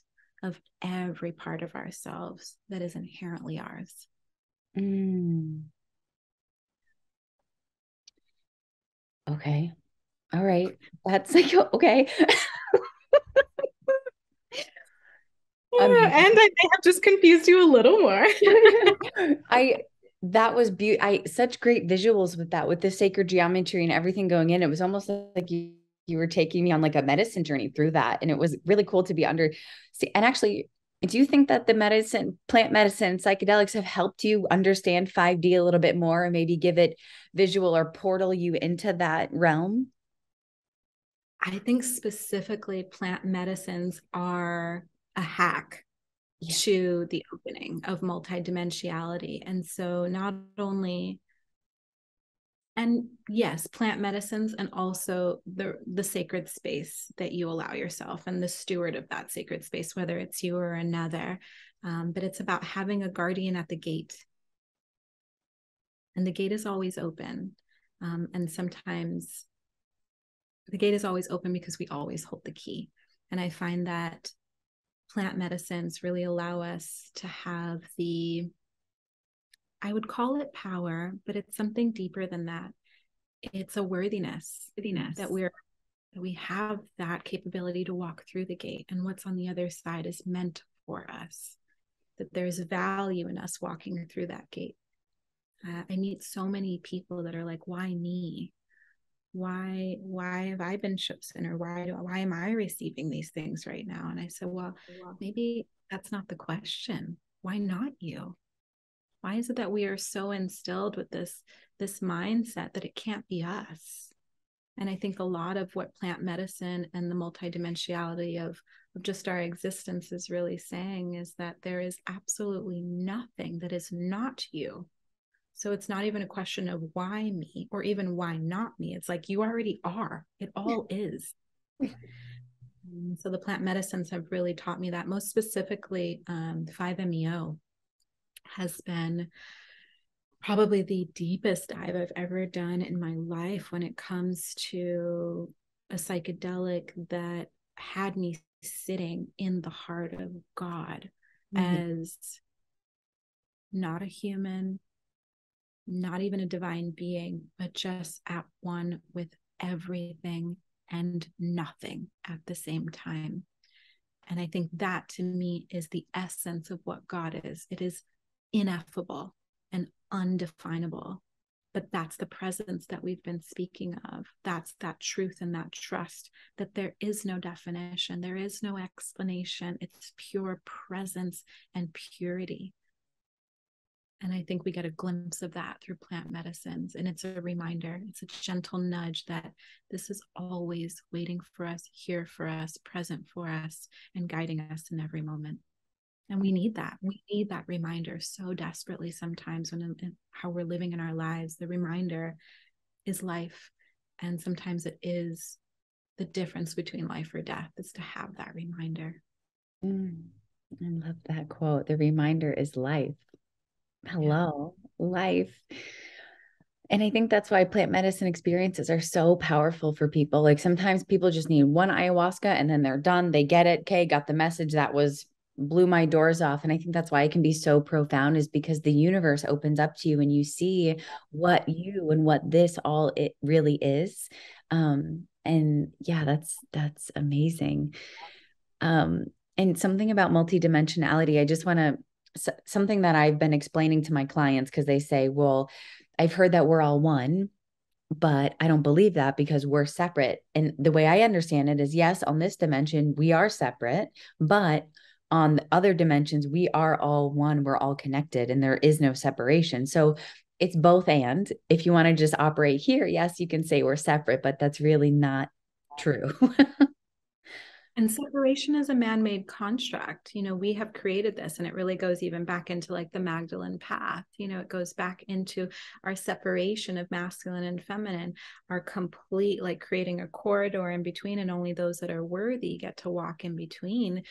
Speaker 2: of every part of ourselves that is inherently ours.
Speaker 1: Okay. All right. That's like, okay.
Speaker 2: And I may have just confused you a little more.
Speaker 1: That was such great visuals with that, with the sacred geometry and everything going in. It was almost like you were taking me on like a medicine journey through that. And it was really cool to be and actually, do you think that the plant medicine, psychedelics have helped you understand 5D a little bit more and maybe give it visual or portal you into that realm?
Speaker 2: I think specifically plant medicines are a hack to the opening of multidimensionality. And so not only, and yes, plant medicines, and also the sacred space that you allow yourself and the steward of that sacred space, whether it's you or another. But it's about having a guardian at the gate. And the gate is always open. And sometimes the gate is always open because we always hold the key. And I find that plant medicines really allow us to have I would call it power, but it's something deeper than that. It's a worthiness that we have that capability to walk through the gate, and what's on the other side is meant for us, that there's value in us walking through that gate. I meet so many people that are like, why me? Why have I been chosen, or why am I receiving these things right now? And I said, well, maybe that's not the question. Why not you? Why is it that we are so instilled with this mindset that it can't be us? And I think a lot of what plant medicine and the multidimensionality of just our existence is really saying is that there is absolutely nothing that is not you. So it's not even a question of why me or even why not me. It's like you already are. It all is. So the plant medicines have really taught me that. Most specifically, 5-MeO has been probably the deepest dive I've ever done in my life when it comes to a psychedelic that had me sitting in the heart of God as not a human, not even a divine being, but just at one with everything and nothing at the same time. And I think that to me is the essence of what God is. It is ineffable and undefinable, but that's the presence that we've been speaking of. That's that truth and that trust that there is no definition, there is no explanation. It's pure presence and purity. And I think we get a glimpse of that through plant medicines. And it's a reminder, it's a gentle nudge that this is always waiting for us, here for us, present for us, and guiding us in every moment. And we need that. We need that reminder so desperately sometimes when in how we're living in our lives. The reminder is life. And sometimes it is the difference between life or death, is to have that reminder.
Speaker 1: I love that quote. The reminder is life. Hello, life. And I think that's why plant medicine experiences are so powerful for people. Like sometimes people just need one ayahuasca and then they're done. They get it. Okay, got the message that blew my doors off. And I think that's why it can be so profound, is because the universe opens up to you and you see what you and what this all it really is. And yeah, that's amazing. And something about multidimensionality, I just want to, something that I've been explaining to my clients, because they say, well, I've heard that we're all one, but I don't believe that because we're separate. And the way I understand it is, yes, on this dimension, we are separate, but on the other dimensions, we are all one, we're all connected, and there is no separation. So it's both. And if you want to just operate here, yes, you can say we're separate, but that's really not true.
Speaker 2: And separation is a man-made construct. We have created this, and it really goes even back into like the Magdalene path. It goes back into our separation of masculine and feminine, our complete, like creating a corridor in between, and only those that are worthy get to walk in between.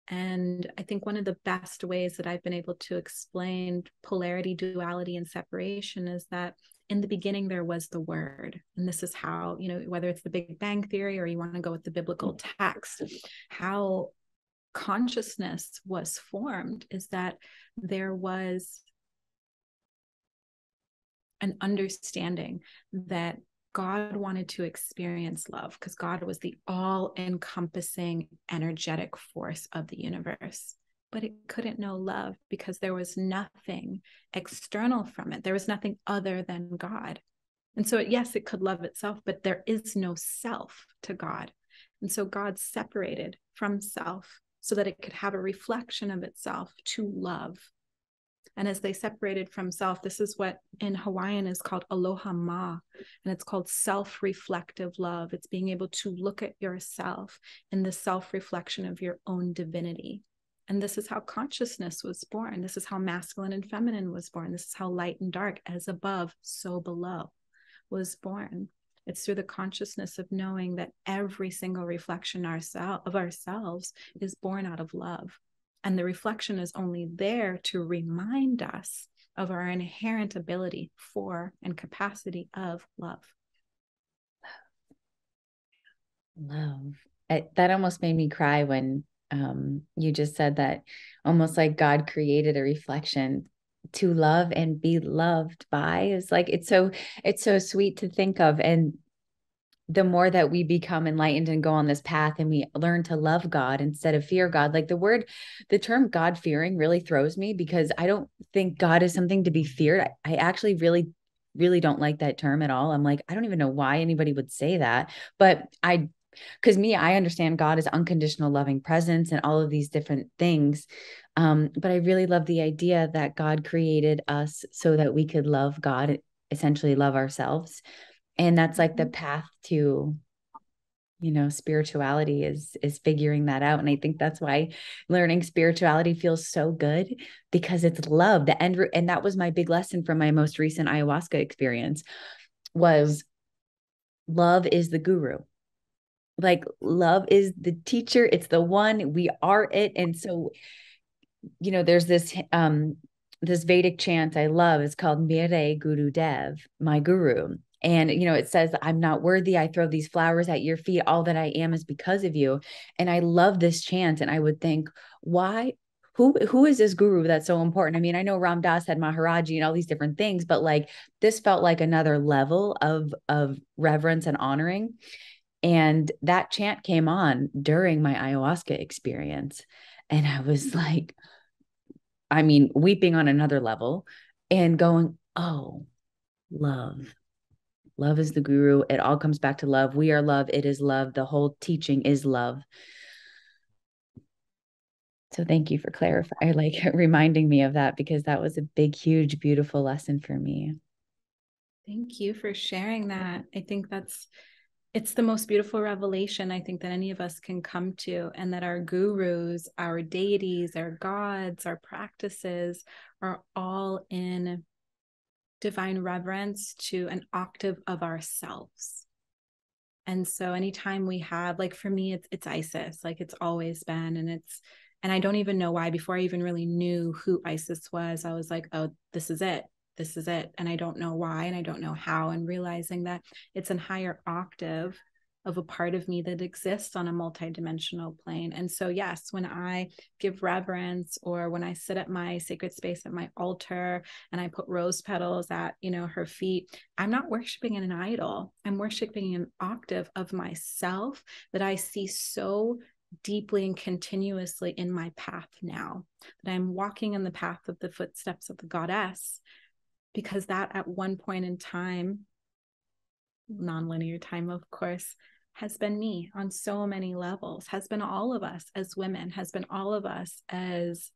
Speaker 2: And I think one of the best ways that I've been able to explain polarity, duality, and separation is that in the beginning, there was the word. And this is how, whether it's the Big Bang Theory or you want to go with the biblical text, how consciousness was formed is that there was an understanding that God wanted to experience love, because God was the all-encompassing energetic force of the universe. But it couldn't know love because there was nothing external from it. There was nothing other than God. And so, yes, it could love itself, but there is no self to God. And so God separated from self so that it could have a reflection of itself to love. And as they separated from self, this is what in Hawaiian is called aloha ma, and it's called self-reflective love. It's being able to look at yourself in the self-reflection of your own divinity. And this is how consciousness was born. This is how masculine and feminine was born. This is how light and dark, as above, so below, was born. It's through the consciousness of knowing that every single reflection of ourselves is born out of love. And the reflection is only there to remind us of our inherent ability for and capacity of love.
Speaker 1: Love. That almost made me cry when you just said that, almost like God created a reflection to love and be loved by. It's like, it's so sweet to think of. And the more that we become enlightened and go on this path and we learn to love God instead of fear God, like the term God fearing really throws me, because I don't think God is something to be feared. I actually really, really don't like that term at all. I'm like, I don't even know why anybody would say that, but because I understand God as unconditional loving presence and all of these different things. But I really love the idea that God created us so that we could love God, essentially love ourselves. And that's like the path to, spirituality is figuring that out. And I think that's why learning spirituality feels so good, because it's love. And that was my big lesson from my most recent ayahuasca experience, was love is the guru. Like, love is the teacher. It's the one. We are it. And so, there's this Vedic chant I love. It's called Mere Guru Dev, my guru. And, it says, I'm not worthy. I throw these flowers at your feet. All that I am is because of you. And I love this chant. And I would think, why? Who is this guru that's so important? I mean, I know Ram Dass had Maharaji and all these different things, but like, this felt like another level of reverence and honoring. And that chant came on during my ayahuasca experience. And I was like, weeping on another level and going, oh, love. Love is the guru. It all comes back to love. We are love. It is love. The whole teaching is love. So thank you for clarifying, like reminding me of that, because that was a big, huge, beautiful lesson for me.
Speaker 2: Thank you for sharing that. I think it's the most beautiful revelation I think that any of us can come to, and that our gurus, our deities, our gods, our practices are all in divine reverence to an octave of ourselves. And so anytime we have, like, for me, it's Isis, like it's always been, and I don't even know why. Before I even really knew who Isis was, I was like, oh, this is it. This is it. And I don't know why, and I don't know how, and realizing that it's a higher octave of a part of me that exists on a multidimensional plane. And so, yes, when I give reverence, or when I sit at my sacred space at my altar and I put rose petals at, her feet, I'm not worshiping an idol. I'm worshiping an octave of myself that I see so deeply and continuously in my path now, that I'm walking in the path of the footsteps of the goddess, because that at one point in time, nonlinear time, of course, has been me on so many levels, has been all of us as women, has been all of us as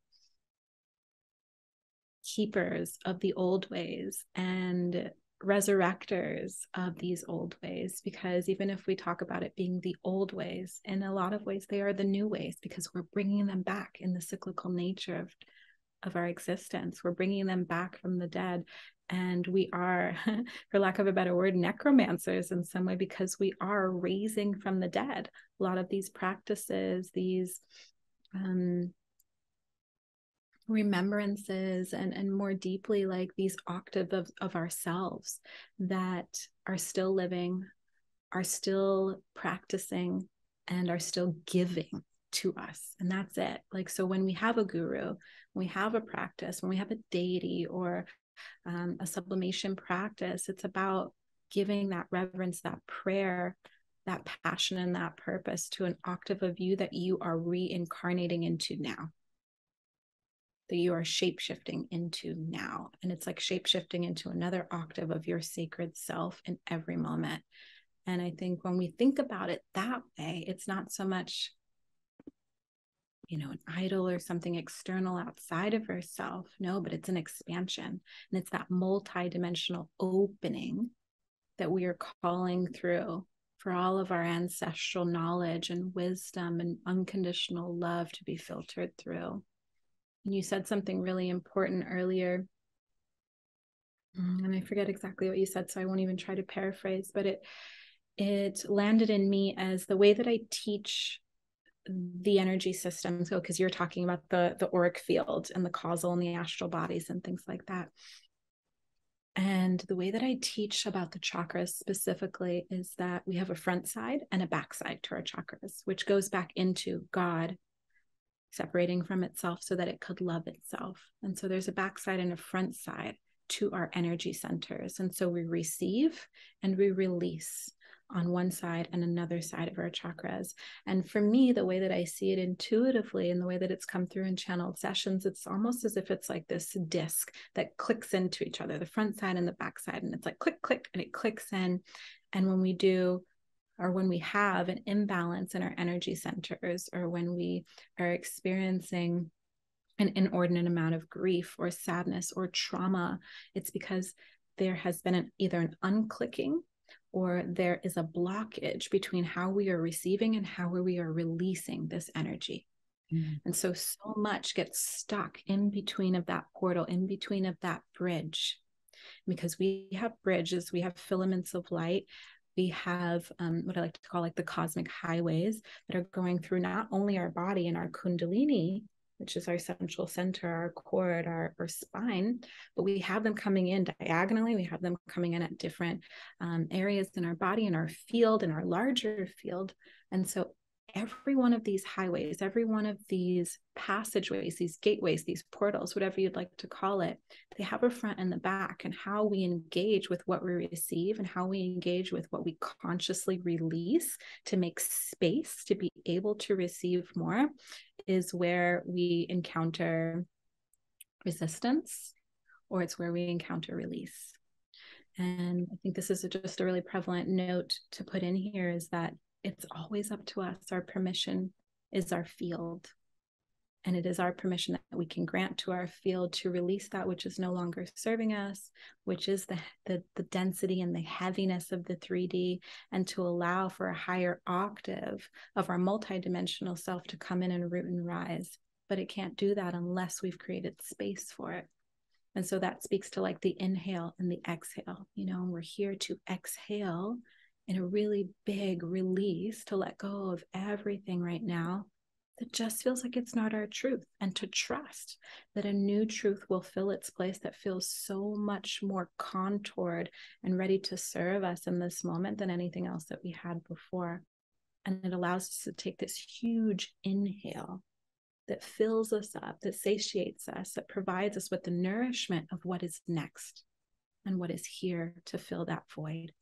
Speaker 2: keepers of the old ways and resurrectors of these old ways. Because even if we talk about it being the old ways, in a lot of ways they are the new ways, because we're bringing them back in the cyclical nature of our existence. We're bringing them back from the dead. And we are, for lack of a better word, necromancers in some way, because we are raising from the dead. A lot of these practices, these remembrances, and more deeply, like these octaves of ourselves that are still living, are still practicing, and are still giving to us. And that's it. Like, so when we have a guru, when we have a practice, when we have a deity or a sublimation practice, it's about giving that reverence, that prayer, that passion, and that purpose to an octave of you that you are reincarnating into now, that you are shapeshifting into now. And it's like shapeshifting into another octave of your sacred self in every moment. And I think when we think about it that way, it's not so much, an idol or something external outside of herself. No, but it's an expansion. And it's that multidimensional opening that we are calling through for all of our ancestral knowledge and wisdom and unconditional love to be filtered through. And you said something really important earlier, and I forget exactly what you said, so I won't even try to paraphrase, but it landed in me as the way that I teach the energy system. So, because you're talking about the auric field and the causal and the astral bodies and things like that. And the way that I teach about the chakras specifically is that we have a front side and a back side to our chakras, which goes back into God separating from itself so that it could love itself. And so there's a backside and a front side to our energy centers. And so we receive and we release on one side and another side of our chakras. And for me, the way that I see it intuitively and the way that it's come through in channeled sessions, it's almost as if it's like this disc that clicks into each other, the front side and the back side. And it's like click, click, and it clicks in. And when we do, or when we have an imbalance in our energy centers, or when we are experiencing an inordinate amount of grief or sadness or trauma, it's because there has been either an unclicking or there is a blockage between how we are receiving and how we are releasing this energy. And so much gets stuck in between of that portal, in between of that bridge, because we have bridges, we have filaments of light. We have what I like to call like the cosmic highways that are going through not only our body and our kundalini, which is our central center, our cord, our spine, but we have them coming in diagonally. We have them coming in at different areas in our body, in our field, in our larger field. And so every one of these highways, every one of these passageways, these gateways, these portals, whatever you'd like to call it, they have a front and the back, and how we engage with what we receive and how we engage with what we consciously release to make space to be able to receive more is where we encounter resistance, or it's where we encounter release. And I think this is just a really prevalent note to put in here, is that it's always up to us. Our permission is our field. And it is our permission that we can grant to our field to release that which is no longer serving us, which is the density and the heaviness of the 3D, and to allow for a higher octave of our multidimensional self to come in and root and rise. But it can't do that unless we've created space for it. And so that speaks to like the inhale and the exhale. You know, we're here to exhale in a really big release, to let go of everything right now that just feels like it's not our truth, and to trust that a new truth will fill its place that feels so much more contoured and ready to serve us in this moment than anything else that we had before. And it allows us to take this huge inhale that fills us up, that satiates us, that provides us with the nourishment of what is next and what is here to fill that void.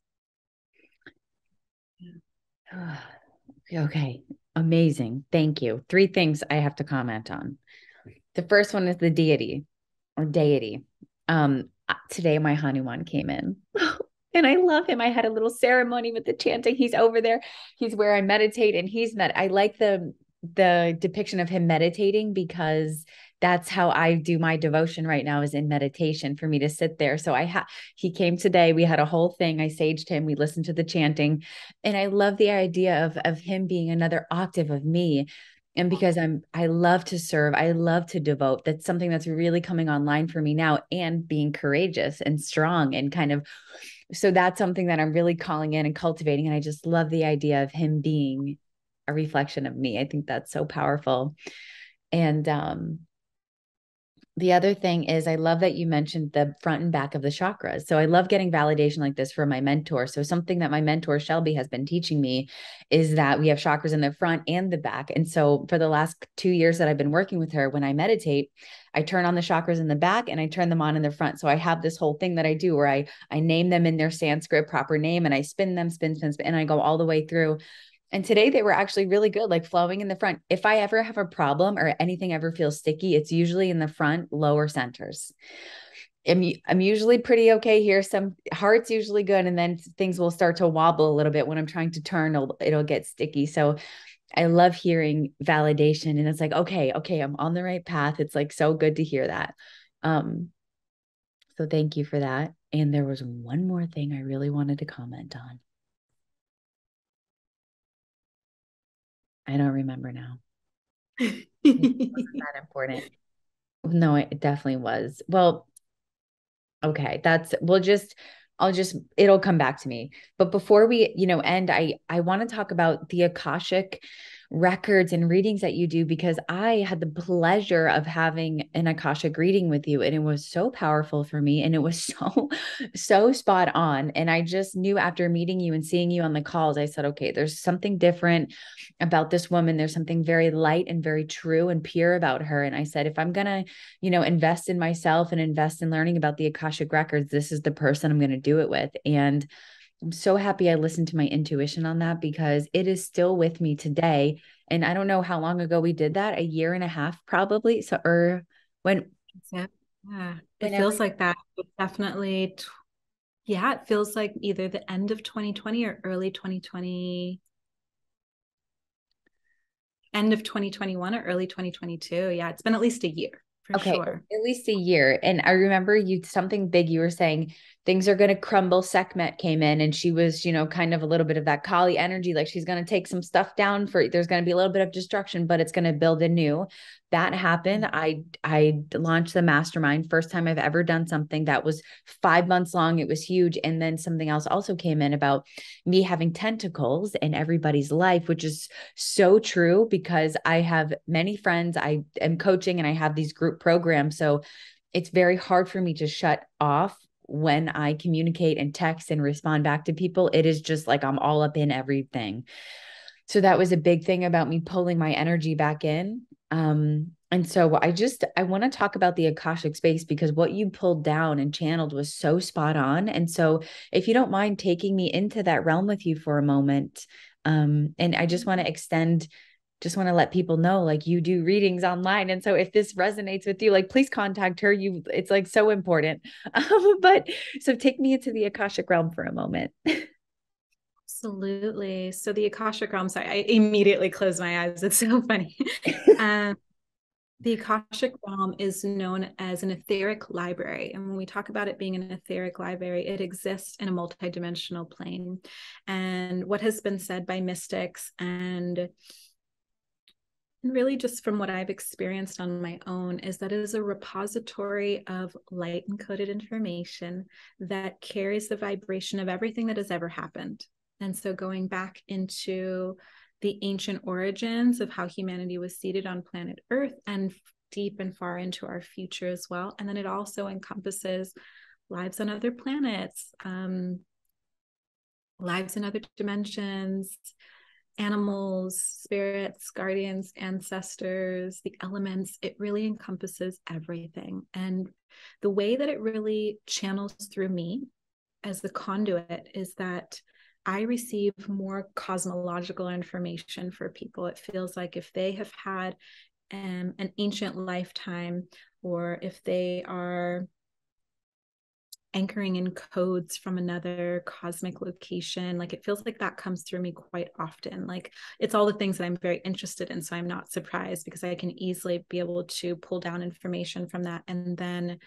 Speaker 1: Okay. Amazing. Thank you. 3 things I have to comment on. The first one is the deity or deity. Today my Hanuman came in and I love him. I had a little ceremony with the chanting. He's over there. He's where I meditate, and I like the depiction of him meditating, because that's how I do my devotion right now, is in meditation, for me to sit there. So he came today. We had a whole thing. I saged him. We listened to the chanting, and I love the idea of him being another octave of me. And because I love to serve, I love to devote. That's something that's really coming online for me now, and being courageous and strong and so that's something that I'm really calling in and cultivating. And I just love the idea of him being a reflection of me. I think that's so powerful. And the other thing is, I love that you mentioned the front and back of the chakras. So I love getting validation like this from my mentor. So something that my mentor Shelby has been teaching me is that we have chakras in the front and the back. And so for the last 2 years that I've been working with her, when I meditate, I turn on the chakras in the back and I turn them on in the front. So I have this whole thing that I do where I name them in their Sanskrit proper name, and I spin them, spin, and I go all the way through. And today they were actually really good, like flowing in the front. If I ever have a problem or anything ever feels sticky, it's usually in the front lower centers. I'm usually pretty okay here. Some heart's usually good. And then things will start to wobble a little bit when I'm trying to turn, it'll get sticky. So I love hearing validation, and it's like, okay, I'm on the right path. It's like so good to hear that. So thank you for that. And there was one more thing I really wanted to comment on. I don't remember now. It wasn't that important. No, it definitely was. Well, okay, it'll come back to me. But before we, end, I want to talk about the Akashic records and readings that you do, because I had the pleasure of having an Akashic reading with you, and it was so powerful for me, and it was so spot on. And I just knew, after meeting you and seeing you on the calls, I said, okay, there's something different about this woman. There's something very light and very true and pure about her. And I said, if I'm gonna, invest in myself and invest in learning about the Akashic records, this is the person I'm going to do it with. And I'm so happy I listened to my intuition on that, because it is still with me today. And I don't know how long ago we did that, 1.5 years, probably. So, or when,
Speaker 2: yeah, it feels like that. It's definitely, it feels like either the end of 2020 or early 2020, end of 2021 or early 2022. Yeah, it's been at least a year. For sure.
Speaker 1: At least a year. And I remember something big you were saying, things are going to crumble. Sekhmet came in and she was, you know, kind of a little bit of that Kali energy. Like she's going to take some stuff down there's going to be a little bit of destruction, but it's going to build anew. That happened. I launched the mastermind. First time I've ever done something that was 5 months long. It was huge. And then something else also came in about me having tentacles in everybody's life, which is so true because I have many friends. I am coaching and I have these group programs. So it's very hard for me to shut off when I communicate and text and respond back to people. It is just like I'm all up in everything. So that was a big thing about me pulling my energy back in. And so I want to talk about the Akashic space because what you pulled down and channeled was so spot on. And so if you don't mind taking me into that realm with you for a moment, and I just want to let people know, like, you do readings online. And so if this resonates with you, like, please contact her. It's like so important. But so take me into the Akashic realm for a moment.
Speaker 2: Absolutely. So the Akashic realm, sorry, I immediately closed my eyes. It's so funny. The Akashic realm is known as an etheric library. And when we talk about it being an etheric library, it exists in a multidimensional plane. And what has been said by mystics and really just from what I've experienced on my own is that it is a repository of light encoded information that carries the vibration of everything that has ever happened. And so going back into the ancient origins of how humanity was seated on planet Earth and deep and far into our future as well. And then it also encompasses lives on other planets, lives in other dimensions, animals, spirits, guardians, ancestors, the elements. It really encompasses everything. And the way that it really channels through me as the conduit is that I receive more cosmological information for people. It feels like if they have had an ancient lifetime, or if they are anchoring in codes from another cosmic location, like it feels like that comes through me quite often. Like it's all the things that I'm very interested in. So I'm not surprised because I can easily be able to pull down information from that and then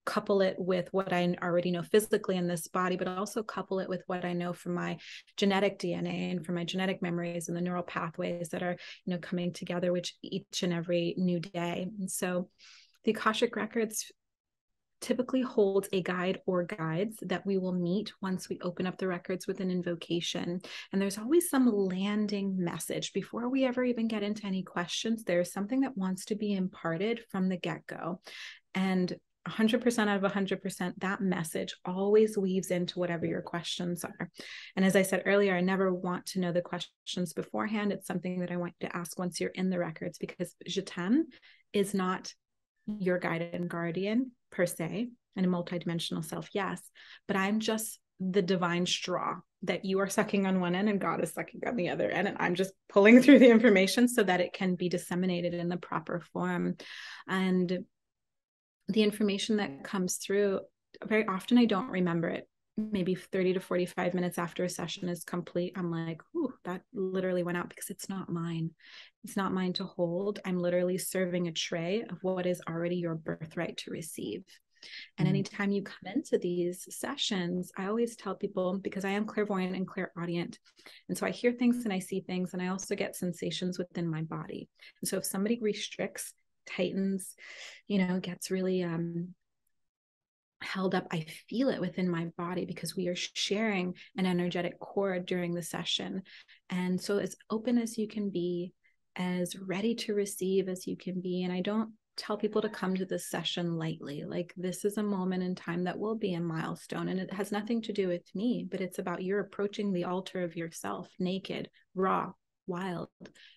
Speaker 2: couple it with what I already know physically in this body, but also couple it with what I know from my genetic DNA and from my genetic memories and the neural pathways that are, you know, coming together, which each and every new day. And so the Akashic Records typically holds a guide or guides that we will meet once we open up the records with an invocation. And there's always some landing message before we ever even get into any questions. There's something that wants to be imparted from the get-go. And 100% out of 100%, that message always weaves into whatever your questions are. And as I said earlier, I never want to know the questions beforehand. It's something that I want you to ask once you're in the records, because Je t'aime is not your guide and guardian per se, and a multidimensional self, yes, but I'm just the divine straw that you are sucking on one end and God is sucking on the other end. And I'm just pulling through the information so that it can be disseminated in the proper form. And the information that comes through, very often I don't remember it. Maybe 30 to 45 minutes after a session is complete, I'm like, ooh, that literally went out, because it's not mine. It's not mine to hold. I'm literally serving a tray of what is already your birthright to receive. And anytime you come into these sessions, I always tell people, because I am clairvoyant and clairaudient, and so I hear things and I see things, and I also get sensations within my body. And so if somebody restricts, tightens, you know, gets really held up, I feel it within my body, because we are sharing an energetic cord during the session. And so as open as you can be, as ready to receive as you can be. And I don't tell people to come to this session lightly. Like, this is a moment in time that will be a milestone, and it has nothing to do with me, but it's about you're approaching the altar of yourself, naked, raw, wild,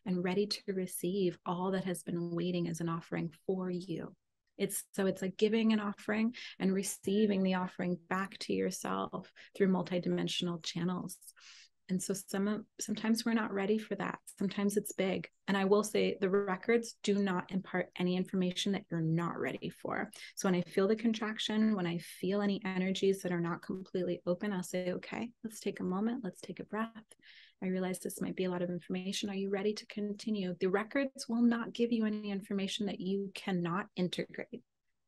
Speaker 2: and ready to receive all that has been waiting as an offering for you. It's like giving an offering and receiving the offering back to yourself through multidimensional channels. And so sometimes we're not ready for that. Sometimes it's big. And I will say the records do not impart any information that you're not ready for. So when I feel the contraction, when I feel any energies that are not completely open, I'll say, okay, let's take a moment. Let's take a breath. I realize this might be a lot of information. Are you ready to continue? The records will not give you any information that you cannot integrate.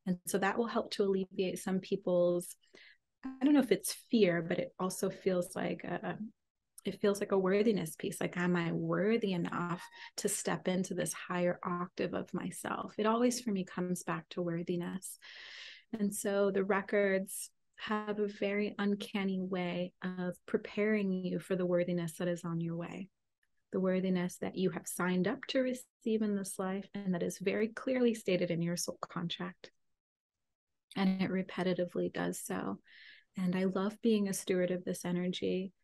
Speaker 2: And so that will help to alleviate some people's I don't know if it's fear, but it also feels like a worthiness piece. Like, am I worthy enough to step into this higher octave of myself? It always for me comes back to worthiness. And so the records have a very uncanny way of preparing you for the worthiness that is on your way, the worthiness that you have signed up to receive in this life, and that is very clearly stated in your soul contract. And it repetitively does so. And I love being a steward of this energy.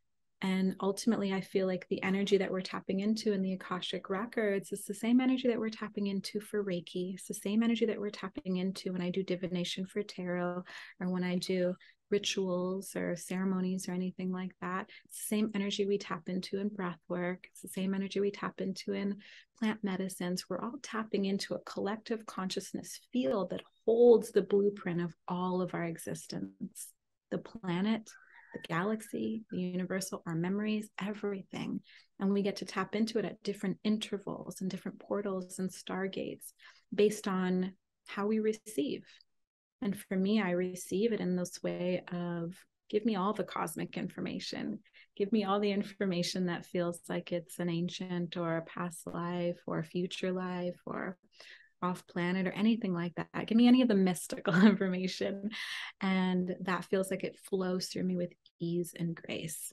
Speaker 2: And ultimately, I feel like the energy that we're tapping into in the Akashic records is the same energy that we're tapping into for Reiki. It's the same energy that we're tapping into when I do divination for tarot, or when I do rituals or ceremonies or anything like that. It's the same energy we tap into in breath work. It's the same energy we tap into in plant medicines. We're all tapping into a collective consciousness field that holds the blueprint of all of our existence, the planet, the galaxy, the universal, our memories, everything. And we get to tap into it at different intervals and different portals and stargates based on how we receive. And for me, I receive it in this way of, give me all the cosmic information. Give me all the information that feels like it's an ancient or a past life or a future life or off planet or anything like that. Give me any of the mystical information. And that feels like it flows through me with ease and grace.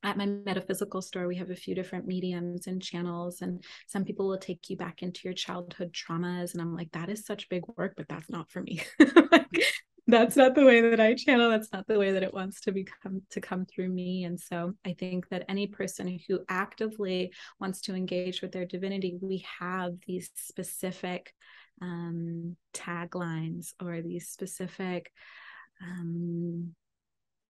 Speaker 2: At my metaphysical store, we have a few different mediums and channels, and some people will take you back into your childhood traumas. And I'm like, that is such big work, but that's not for me. Like, that's not the way that I channel. That's not the way that it wants to come through me. And so I think that any person who actively wants to engage with their divinity, we have these specific taglines or these specific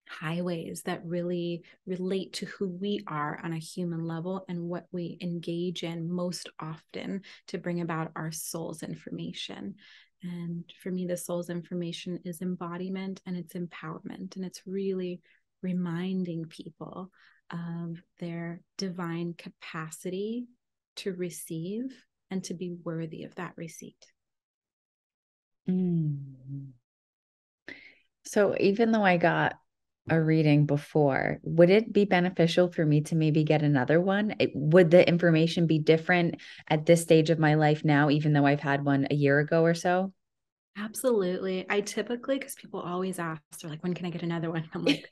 Speaker 2: highways that really relate to who we are on a human level and what we engage in most often to bring about our soul's information. And for me, the soul's information is embodiment and it's empowerment. And it's really reminding people of their divine capacity to receive and to be worthy of that receipt.
Speaker 1: So even though I got a reading before, would it be beneficial for me to maybe get another one? Would the information be different at this stage of my life now, even though I've had one a year ago or so?
Speaker 2: Absolutely. I typically, because people always ask, they're like, when can I get another one? I'm like,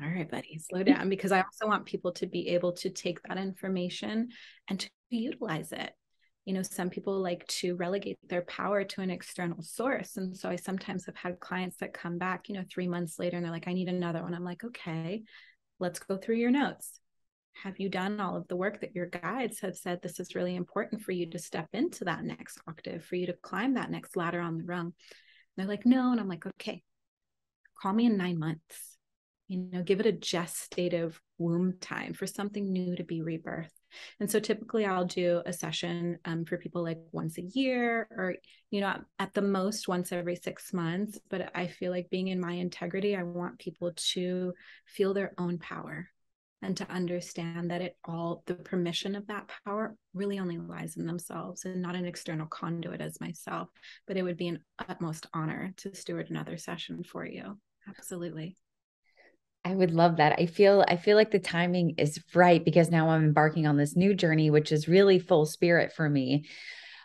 Speaker 2: all right, buddy, slow down, because I also want people to be able to take that information and to utilize it. You know, some people like to relegate their power to an external source. And so I sometimes have had clients that come back, 3 months later, and they're like, I need another one. I'm like, okay, let's go through your notes. Have you done all of the work that your guides have said this is really important for you to step into that next octave, for you to climb that next ladder on the rung? And they're like, no. And I'm like, okay, call me in 9 months. Give it a gestative womb time for something new to be rebirthed. And so typically I'll do a session for people like once a year or, at the most once every 6 months. But I feel like being in my integrity, I want people to feel their own power and to understand that the permission of that power really only lies in themselves and not an external conduit as myself. But it would be an utmost honor to steward another session for you. Absolutely.
Speaker 1: I would love that. I feel like the timing is right because now I'm embarking on this new journey, which is really full spirit for me.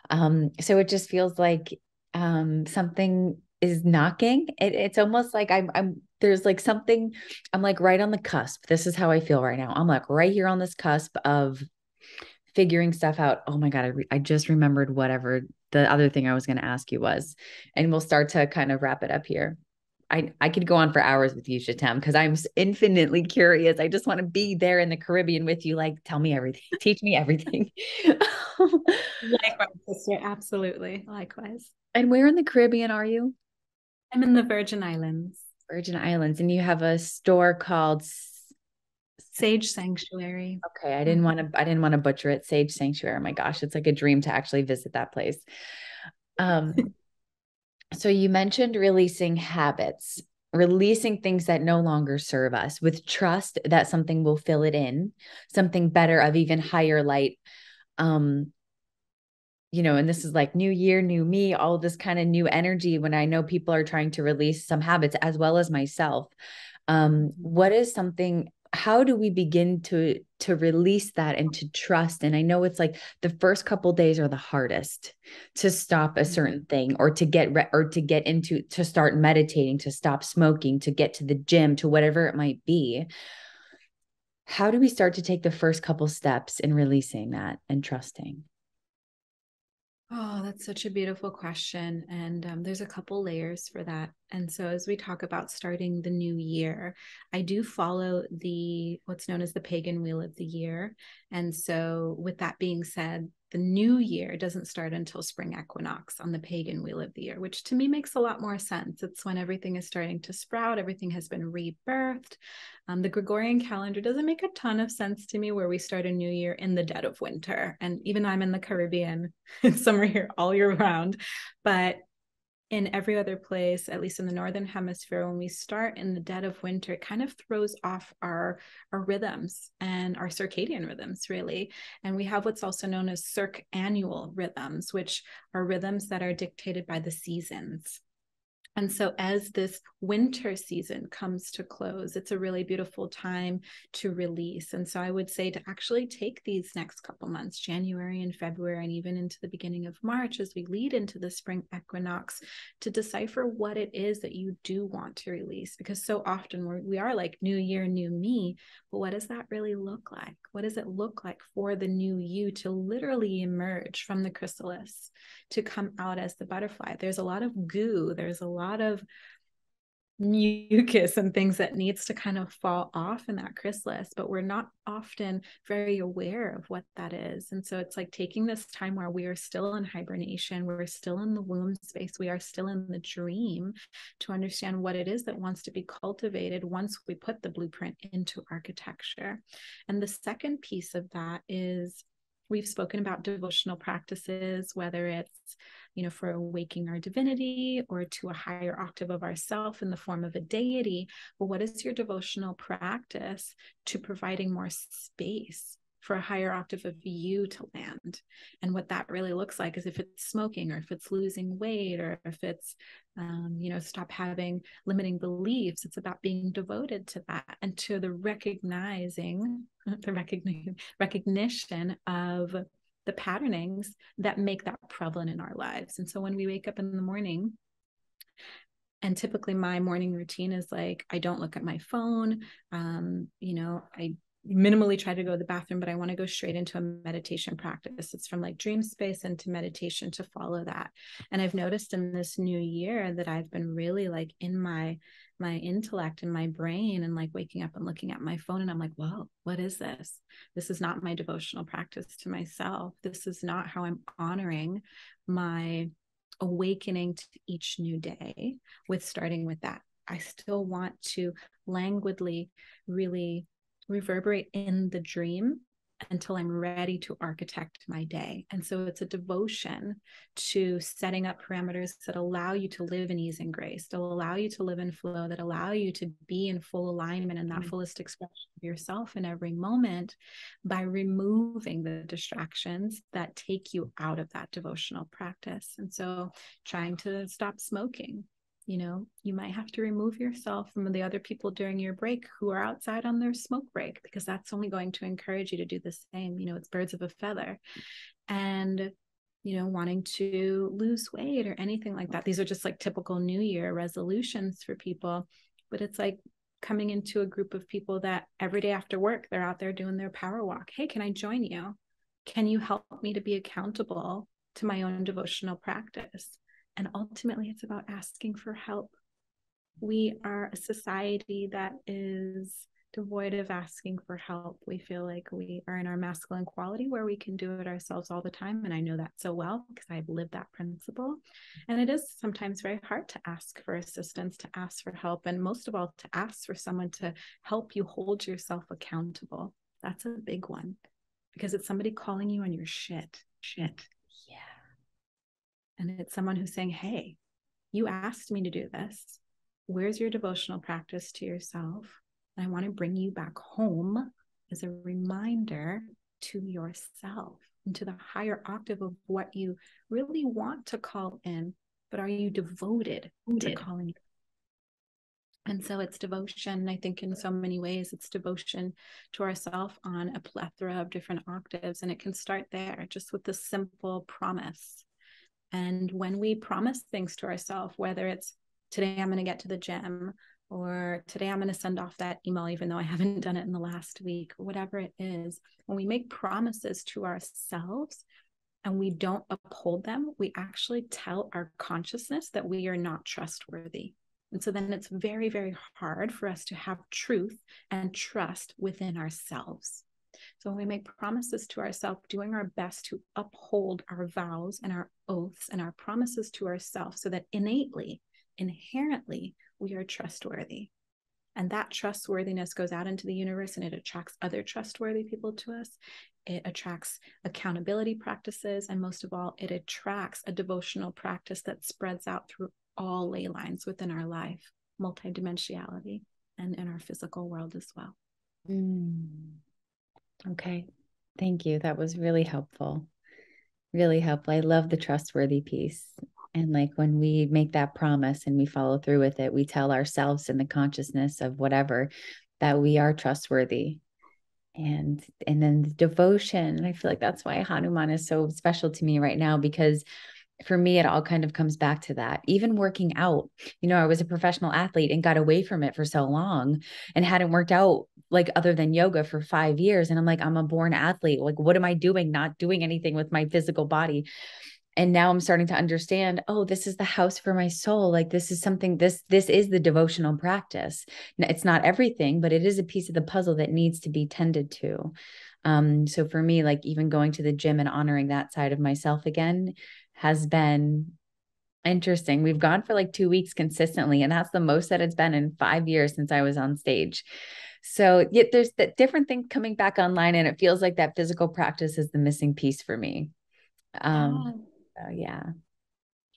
Speaker 1: So it just feels like something is knocking. It's almost like I'm there's like something, I'm like right on the cusp. This is how I feel right now. I'm like right here on this cusp of figuring stuff out. Oh my God, I just remembered whatever the other thing I was going to ask you was, and we'll start to kind of wrap it up here. I could go on for hours with you, Shatem, because I'm infinitely curious. I just want to be there in the Caribbean with you. Like, tell me everything. Teach me everything.
Speaker 2: Likewise, sister. Absolutely. Likewise.
Speaker 1: And where in the Caribbean are you?
Speaker 2: I'm in the Virgin Islands.
Speaker 1: Virgin Islands. And you have a store called
Speaker 2: Saje Sanctuary.
Speaker 1: Okay, I didn't want to butcher it. Saje Sanctuary. Oh my gosh, it's like a dream to actually visit that place. So you mentioned releasing habits, releasing things that no longer serve us with trust that something will fill it in, something better of even higher light. and this is like new year, new me, all this kind of new energy when I know people are trying to release some habits as well as myself. What is something, how do we begin to release that and to trust? And I know it's like the first couple days are the hardest to stop a certain thing, or to get into, to start meditating, to stop smoking, to get to the gym, to whatever it might be. How do we start to take the first couple steps in releasing that and trusting?
Speaker 2: Oh, that's such a beautiful question. And there's a couple layers for that. And so as we talk about starting the new year, I do follow what's known as the pagan wheel of the year. And so with that being said, the new year doesn't start until spring equinox on the pagan wheel of the year, which to me makes a lot more sense. It's when everything is starting to sprout, everything has been rebirthed. The Gregorian calendar doesn't make a ton of sense to me, where we start a new year in the dead of winter. And even I'm in the Caribbean, it's summer here all year round. But in every other place, at least in the Northern Hemisphere, when we start in the dead of winter, it kind of throws off our rhythms and our circadian rhythms, really. And we have what's also known as circannual rhythms, which are rhythms that are dictated by the seasons. And so as this winter season comes to close, it's a really beautiful time to release. And so I would say to actually take these next couple months, January and February, and even into the beginning of March, as we lead into the spring equinox, to decipher what it is that you do want to release. Because so often we are like, new year, new me. But what does that really look like? What does it look like for the new you to literally emerge from the chrysalis, to come out as the butterfly? There's a lot of goo. There's a lot of mucus and things that needs to kind of fall off in that chrysalis, but we're not often very aware of what that is. And so it's like taking this time where we are still in hibernation, we're still in the womb space, we are still in the dream, to understand what it is that wants to be cultivated once we put the blueprint into architecture. And the second piece of that is, we've spoken about devotional practices, whether it's, for awaking our divinity or to a higher octave of ourself in the form of a deity. But what is your devotional practice to providing more space for a higher octave of you to land? And what that really looks like is, if it's smoking, or if it's losing weight, or if it's, stop having limiting beliefs, it's about being devoted to that, and to the recognition of the patternings that make that prevalent in our lives. And so when we wake up in the morning, and typically my morning routine is like, I don't look at my phone. I minimally try to go to the bathroom, but I want to go straight into a meditation practice. It's from like dream space into meditation to follow that. And I've noticed in this new year that I've been really like in my intellect and my brain, and like waking up and looking at my phone, and I'm like, whoa, what is this? This is not my devotional practice to myself. This is not how I'm honoring my awakening to each new day, with starting with that. I still want to languidly really reverberate in the dream until I'm ready to architect my day. And so it's a devotion to setting up parameters that allow you to live in ease and grace, that will allow you to live in flow, that allow you to be in full alignment and that fullest expression of yourself in every moment, by removing the distractions that take you out of that devotional practice. And so trying to stop smoking. You might have to remove yourself from the other people during your break who are outside on their smoke break, because that's only going to encourage you to do the same. It's birds of a feather. And, wanting to lose weight or anything like that. These are just like typical New Year resolutions for people. But it's like coming into a group of people that every day after work, they're out there doing their power walk. Hey, can I join you? Can you help me to be accountable to my own devotional practice? And ultimately, it's about asking for help. We are a society that is devoid of asking for help. We feel like we are in our masculine quality where we can do it ourselves all the time. And I know that so well because I've lived that principle. And it is sometimes very hard to ask for assistance, to ask for help, and most of all, to ask for someone to help you hold yourself accountable. That's a big one, because it's somebody calling you on your shit. Yeah. And it's someone who's saying, hey, you asked me to do this. Where's your devotional practice to yourself? And I want to bring you back home as a reminder to yourself. into the higher octave of what you really want to call in, but are you devoted to calling it? And so it's devotion, I think, in so many ways. It's devotion to ourselves on a plethora of different octaves. And it can start there, just with the simple promise. And when we promise things to ourselves, whether it's today I'm going to get to the gym, or today I'm going to send off that email, even though I haven't done it in the last week, or whatever it is, when we make promises to ourselves and we don't uphold them, we actually tell our consciousness that we are not trustworthy. And so then it's very, very hard for us to have truth and trust within ourselves. So when we make promises to ourselves, doing our best to uphold our vows and our oaths and our promises to ourselves, so that innately, inherently, we are trustworthy. And that trustworthiness goes out into the universe, and it attracts other trustworthy people to us. It attracts accountability practices. And most of all, it attracts a devotional practice that spreads out through all ley lines within our life, multidimensionality, and in our physical world as well.
Speaker 1: Okay. Thank you. That was really helpful. Really helpful. I love the trustworthy piece. And like when we make that promise and we follow through with it, we tell ourselves in the consciousness of whatever that we are trustworthy. And then the devotion. And I feel like that's why Hanuman is so special to me right now, because for me, it all kind of comes back to that. Even working out, I was a professional athlete and got away from it for so long and hadn't worked out like other than yoga for 5 years. And I'm like, I'm a born athlete. Like, what am I doing? Not doing anything with my physical body. And now I'm starting to understand, oh, this is the house for my soul. Like this is something, this is the devotional practice. It's not everything, but it is a piece of the puzzle that needs to be tended to. So for me, like even going to the gym and honoring that side of myself again has been interesting. We've gone for like 2 weeks consistently, and that's the most that it's been in 5 years since I was on stage. So yet there's that different thing coming back online, and it feels like that physical practice is the missing piece for me. Yeah.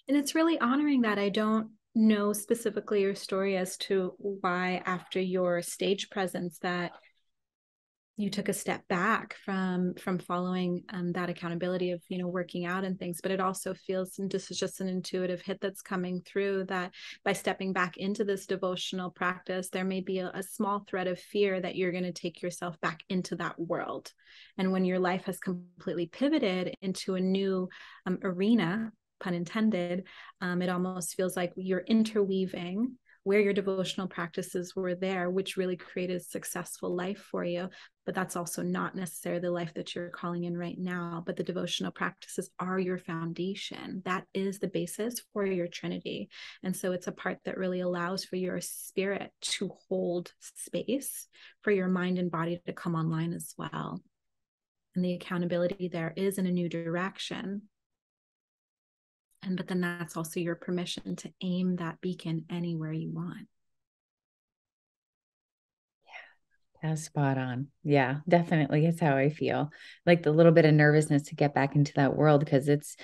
Speaker 2: And it's really honoring that. I don't know specifically your story as to why after your stage presence that you took a step back from following that accountability of, working out and things. But it also feels, and this is just an intuitive hit that's coming through, that by stepping back into this devotional practice, there may be a small thread of fear that you're going to take yourself back into that world. And when your life has completely pivoted into a new arena, pun intended, it almost feels like you're interweaving where your devotional practices were there, which really created a successful life for you. But that's also not necessarily the life that you're calling in right now. But the devotional practices are your foundation. That is the basis for your Trinity. And so it's a part that really allows for your spirit to hold space for your mind and body to come online as well. And the accountability there is in a new direction. But then that's also your permission to aim that beacon anywhere you want.
Speaker 1: Yeah, that's spot on. Yeah, definitely. It's how I feel. Like the little bit of nervousness to get back into that world, because it's,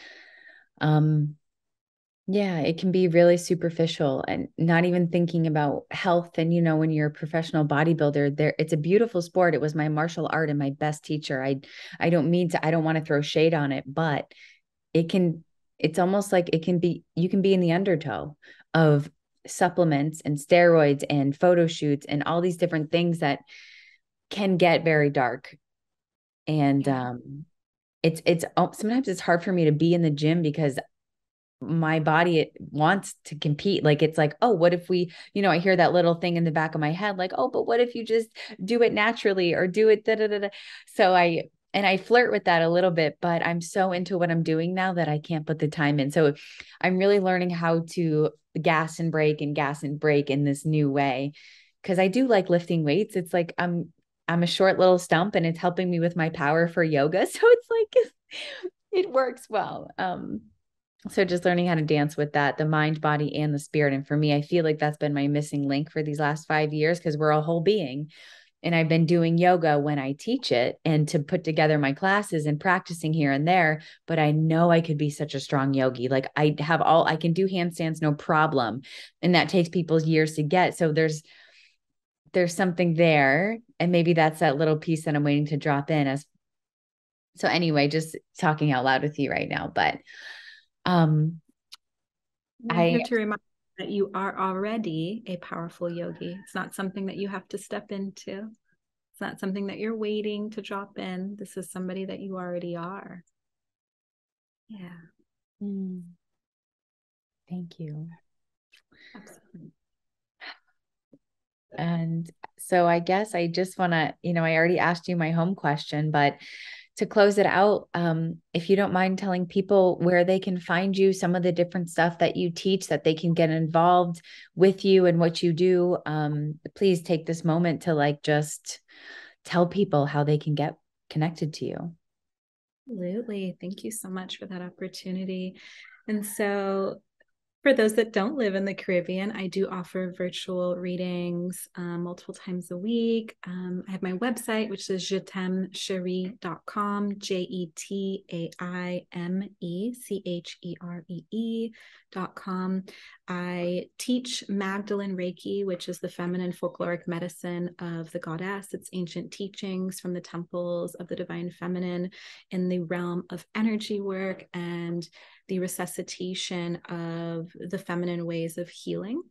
Speaker 1: yeah, it can be really superficial and not even thinking about health. And, when you're a professional bodybuilder there, it's a beautiful sport. It was my martial art and my best teacher. I don't want to throw shade on it, but it's almost like you can be in the undertow of supplements and steroids and photo shoots and all these different things that can get very dark. And it's sometimes it's hard for me to be in the gym because my body, it wants to compete. Like, it's like, oh, what if we, I hear that little thing in the back of my head, like, oh, but what if you just do it naturally or do it da da da da. So I flirt with that a little bit, but I'm so into what I'm doing now that I can't put the time in. So I'm really learning how to gas and brake in this new way. Cause I do like lifting weights. It's like, I'm a short little stump and it's helping me with my power for yoga. So it's like, it works well. So just learning how to dance with that, the mind, body, and the spirit. And for me, I feel like that's been my missing link for these last 5 years, because we're a whole being. And I've been doing yoga when I teach it and to put together my classes and practicing here and there. But I know I could be such a strong yogi. Like I can do handstands, no problem. And that takes people years to get. So there's something there. And maybe that's that little piece that I'm waiting to drop in as So anyway, just talking out loud with you right now, but um
Speaker 2: I'm here to remind you that you are already a powerful yogi. It's not something that you have to step into. It's not something that you're waiting to drop in. This is somebody that you already are. Yeah.
Speaker 1: Thank you.
Speaker 2: Absolutely.
Speaker 1: And so I guess I just want to, I already asked you my home question, but to close it out, if you don't mind telling people where they can find you, some of the different stuff that you teach, that they can get involved with you and what you do, please take this moment to like just tell people how they can get connected to you.
Speaker 2: Absolutely. Thank you so much for that opportunity. And so for those that don't live in the Caribbean, I do offer virtual readings multiple times a week. I have my website, which is jetamechere.com, JETAIMECHEREE.com. I teach Magdalene Reiki, which is the feminine folkloric medicine of the goddess. It's ancient teachings from the temples of the divine feminine in the realm of energy work and the resuscitation of the feminine ways of healing.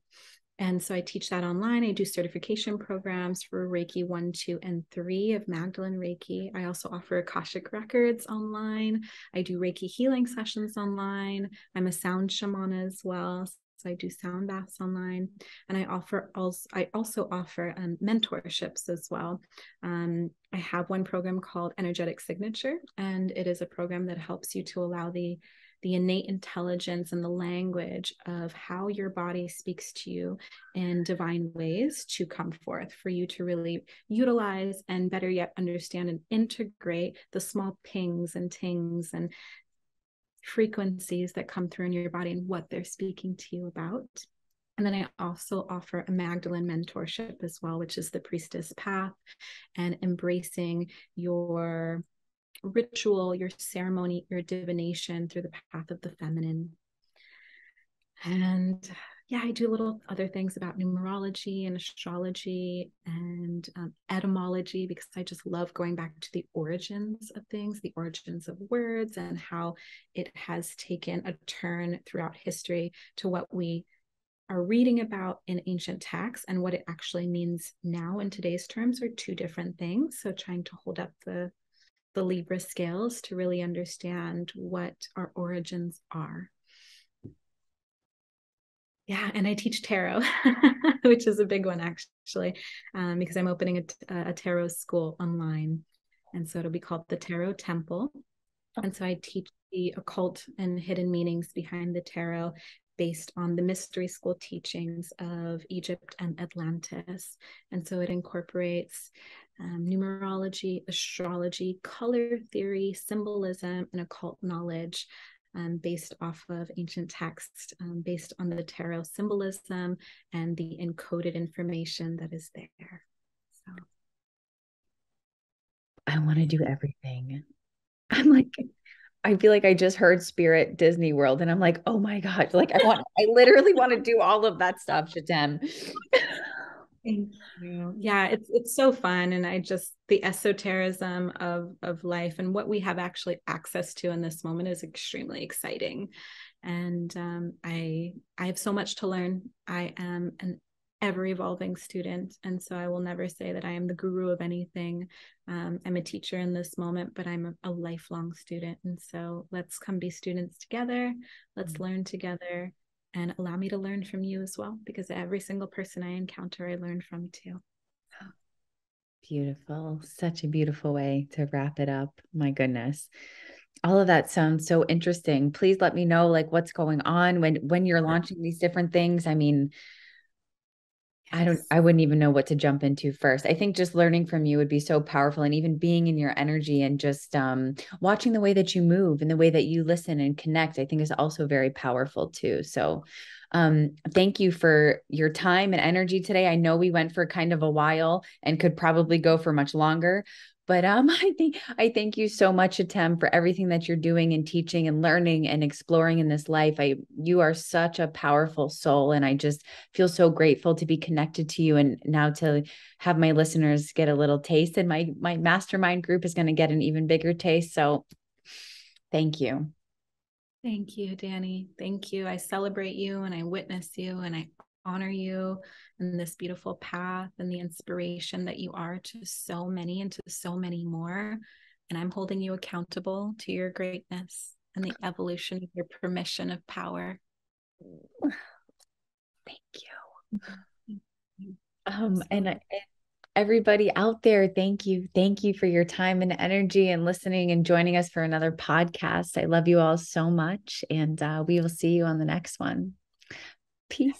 Speaker 2: And so I teach that online. I do certification programs for Reiki 1, 2, and 3 of Magdalene Reiki. I also offer Akashic Records online. I do Reiki healing sessions online. I'm a sound shaman as well. So I do sound baths online. And I also offer mentorships as well. I have one program called Energetic Signature, and it is a program that helps you to allow the innate intelligence and the language of how your body speaks to you in divine ways to come forth for you to really utilize and better yet understand and integrate the small pings and tings and frequencies that come through in your body and what they're speaking to you about. And then I also offer a Magdalene mentorship as well, which is the Priestess path and embracing your ritual, your ceremony, your divination through the path of the feminine. And yeah, I do little other things about numerology and astrology and etymology, because I just love going back to the origins of things, the origins of words, and how it has taken a turn throughout history to what we are reading about in ancient texts and what it actually means now in today's terms are two different things. So trying to hold up the Libra scales to really understand what our origins are. Yeah, and I teach tarot, which is a big one actually, because I'm opening a tarot school online. And so it'll be called the Tarot Temple. And so I teach the occult and hidden meanings behind the tarot based on the mystery school teachings of Egypt and Atlantis. And so it incorporates numerology, astrology, color theory, symbolism, and occult knowledge based off of ancient texts, based on the tarot symbolism and the encoded information that is there. So
Speaker 1: I want to do everything. I'm like, I feel like I just heard Spirit Disney World and I'm like, oh my God, like I literally want to do all of that stuff, Shatem.
Speaker 2: thank you. Yeah, it's so fun. And the esotericism of life and what we have actually access to in this moment is extremely exciting. And I have so much to learn. I am an ever evolving student. And so I will never say that I am the guru of anything. I'm a teacher in this moment, but I'm a lifelong student. And so let's come be students together. Let's learn together. And allow me to learn from you as well, because every single person I encounter, I learn from too.
Speaker 1: Beautiful. Such a beautiful way to wrap it up. My goodness. All of that sounds so interesting. Please let me know like what's going on when you're launching these different things. I mean, I wouldn't even know what to jump into first. I think just learning from you would be so powerful, and even being in your energy and just watching the way that you move and the way that you listen and connect, I think is also very powerful too. So thank you for your time and energy today. I know we went for kind of a while and could probably go for much longer, But I thank you so much, Atem, for everything that you're doing and teaching and learning and exploring in this life. You are such a powerful soul, and I just feel so grateful to be connected to you, and now to have my listeners get a little taste, and my mastermind group is going to get an even bigger taste. So thank you.
Speaker 2: Thank you, Dani. Thank you. I celebrate you and I witness you and I honor you in this beautiful path and the inspiration that you are to so many and to so many more. And I'm holding you accountable to your greatness and the evolution of your permission of power.
Speaker 1: Thank you. And everybody out there, thank you. Thank you for your time and energy and listening and joining us for another podcast. I love you all so much, and we will see you on the next one. Peace.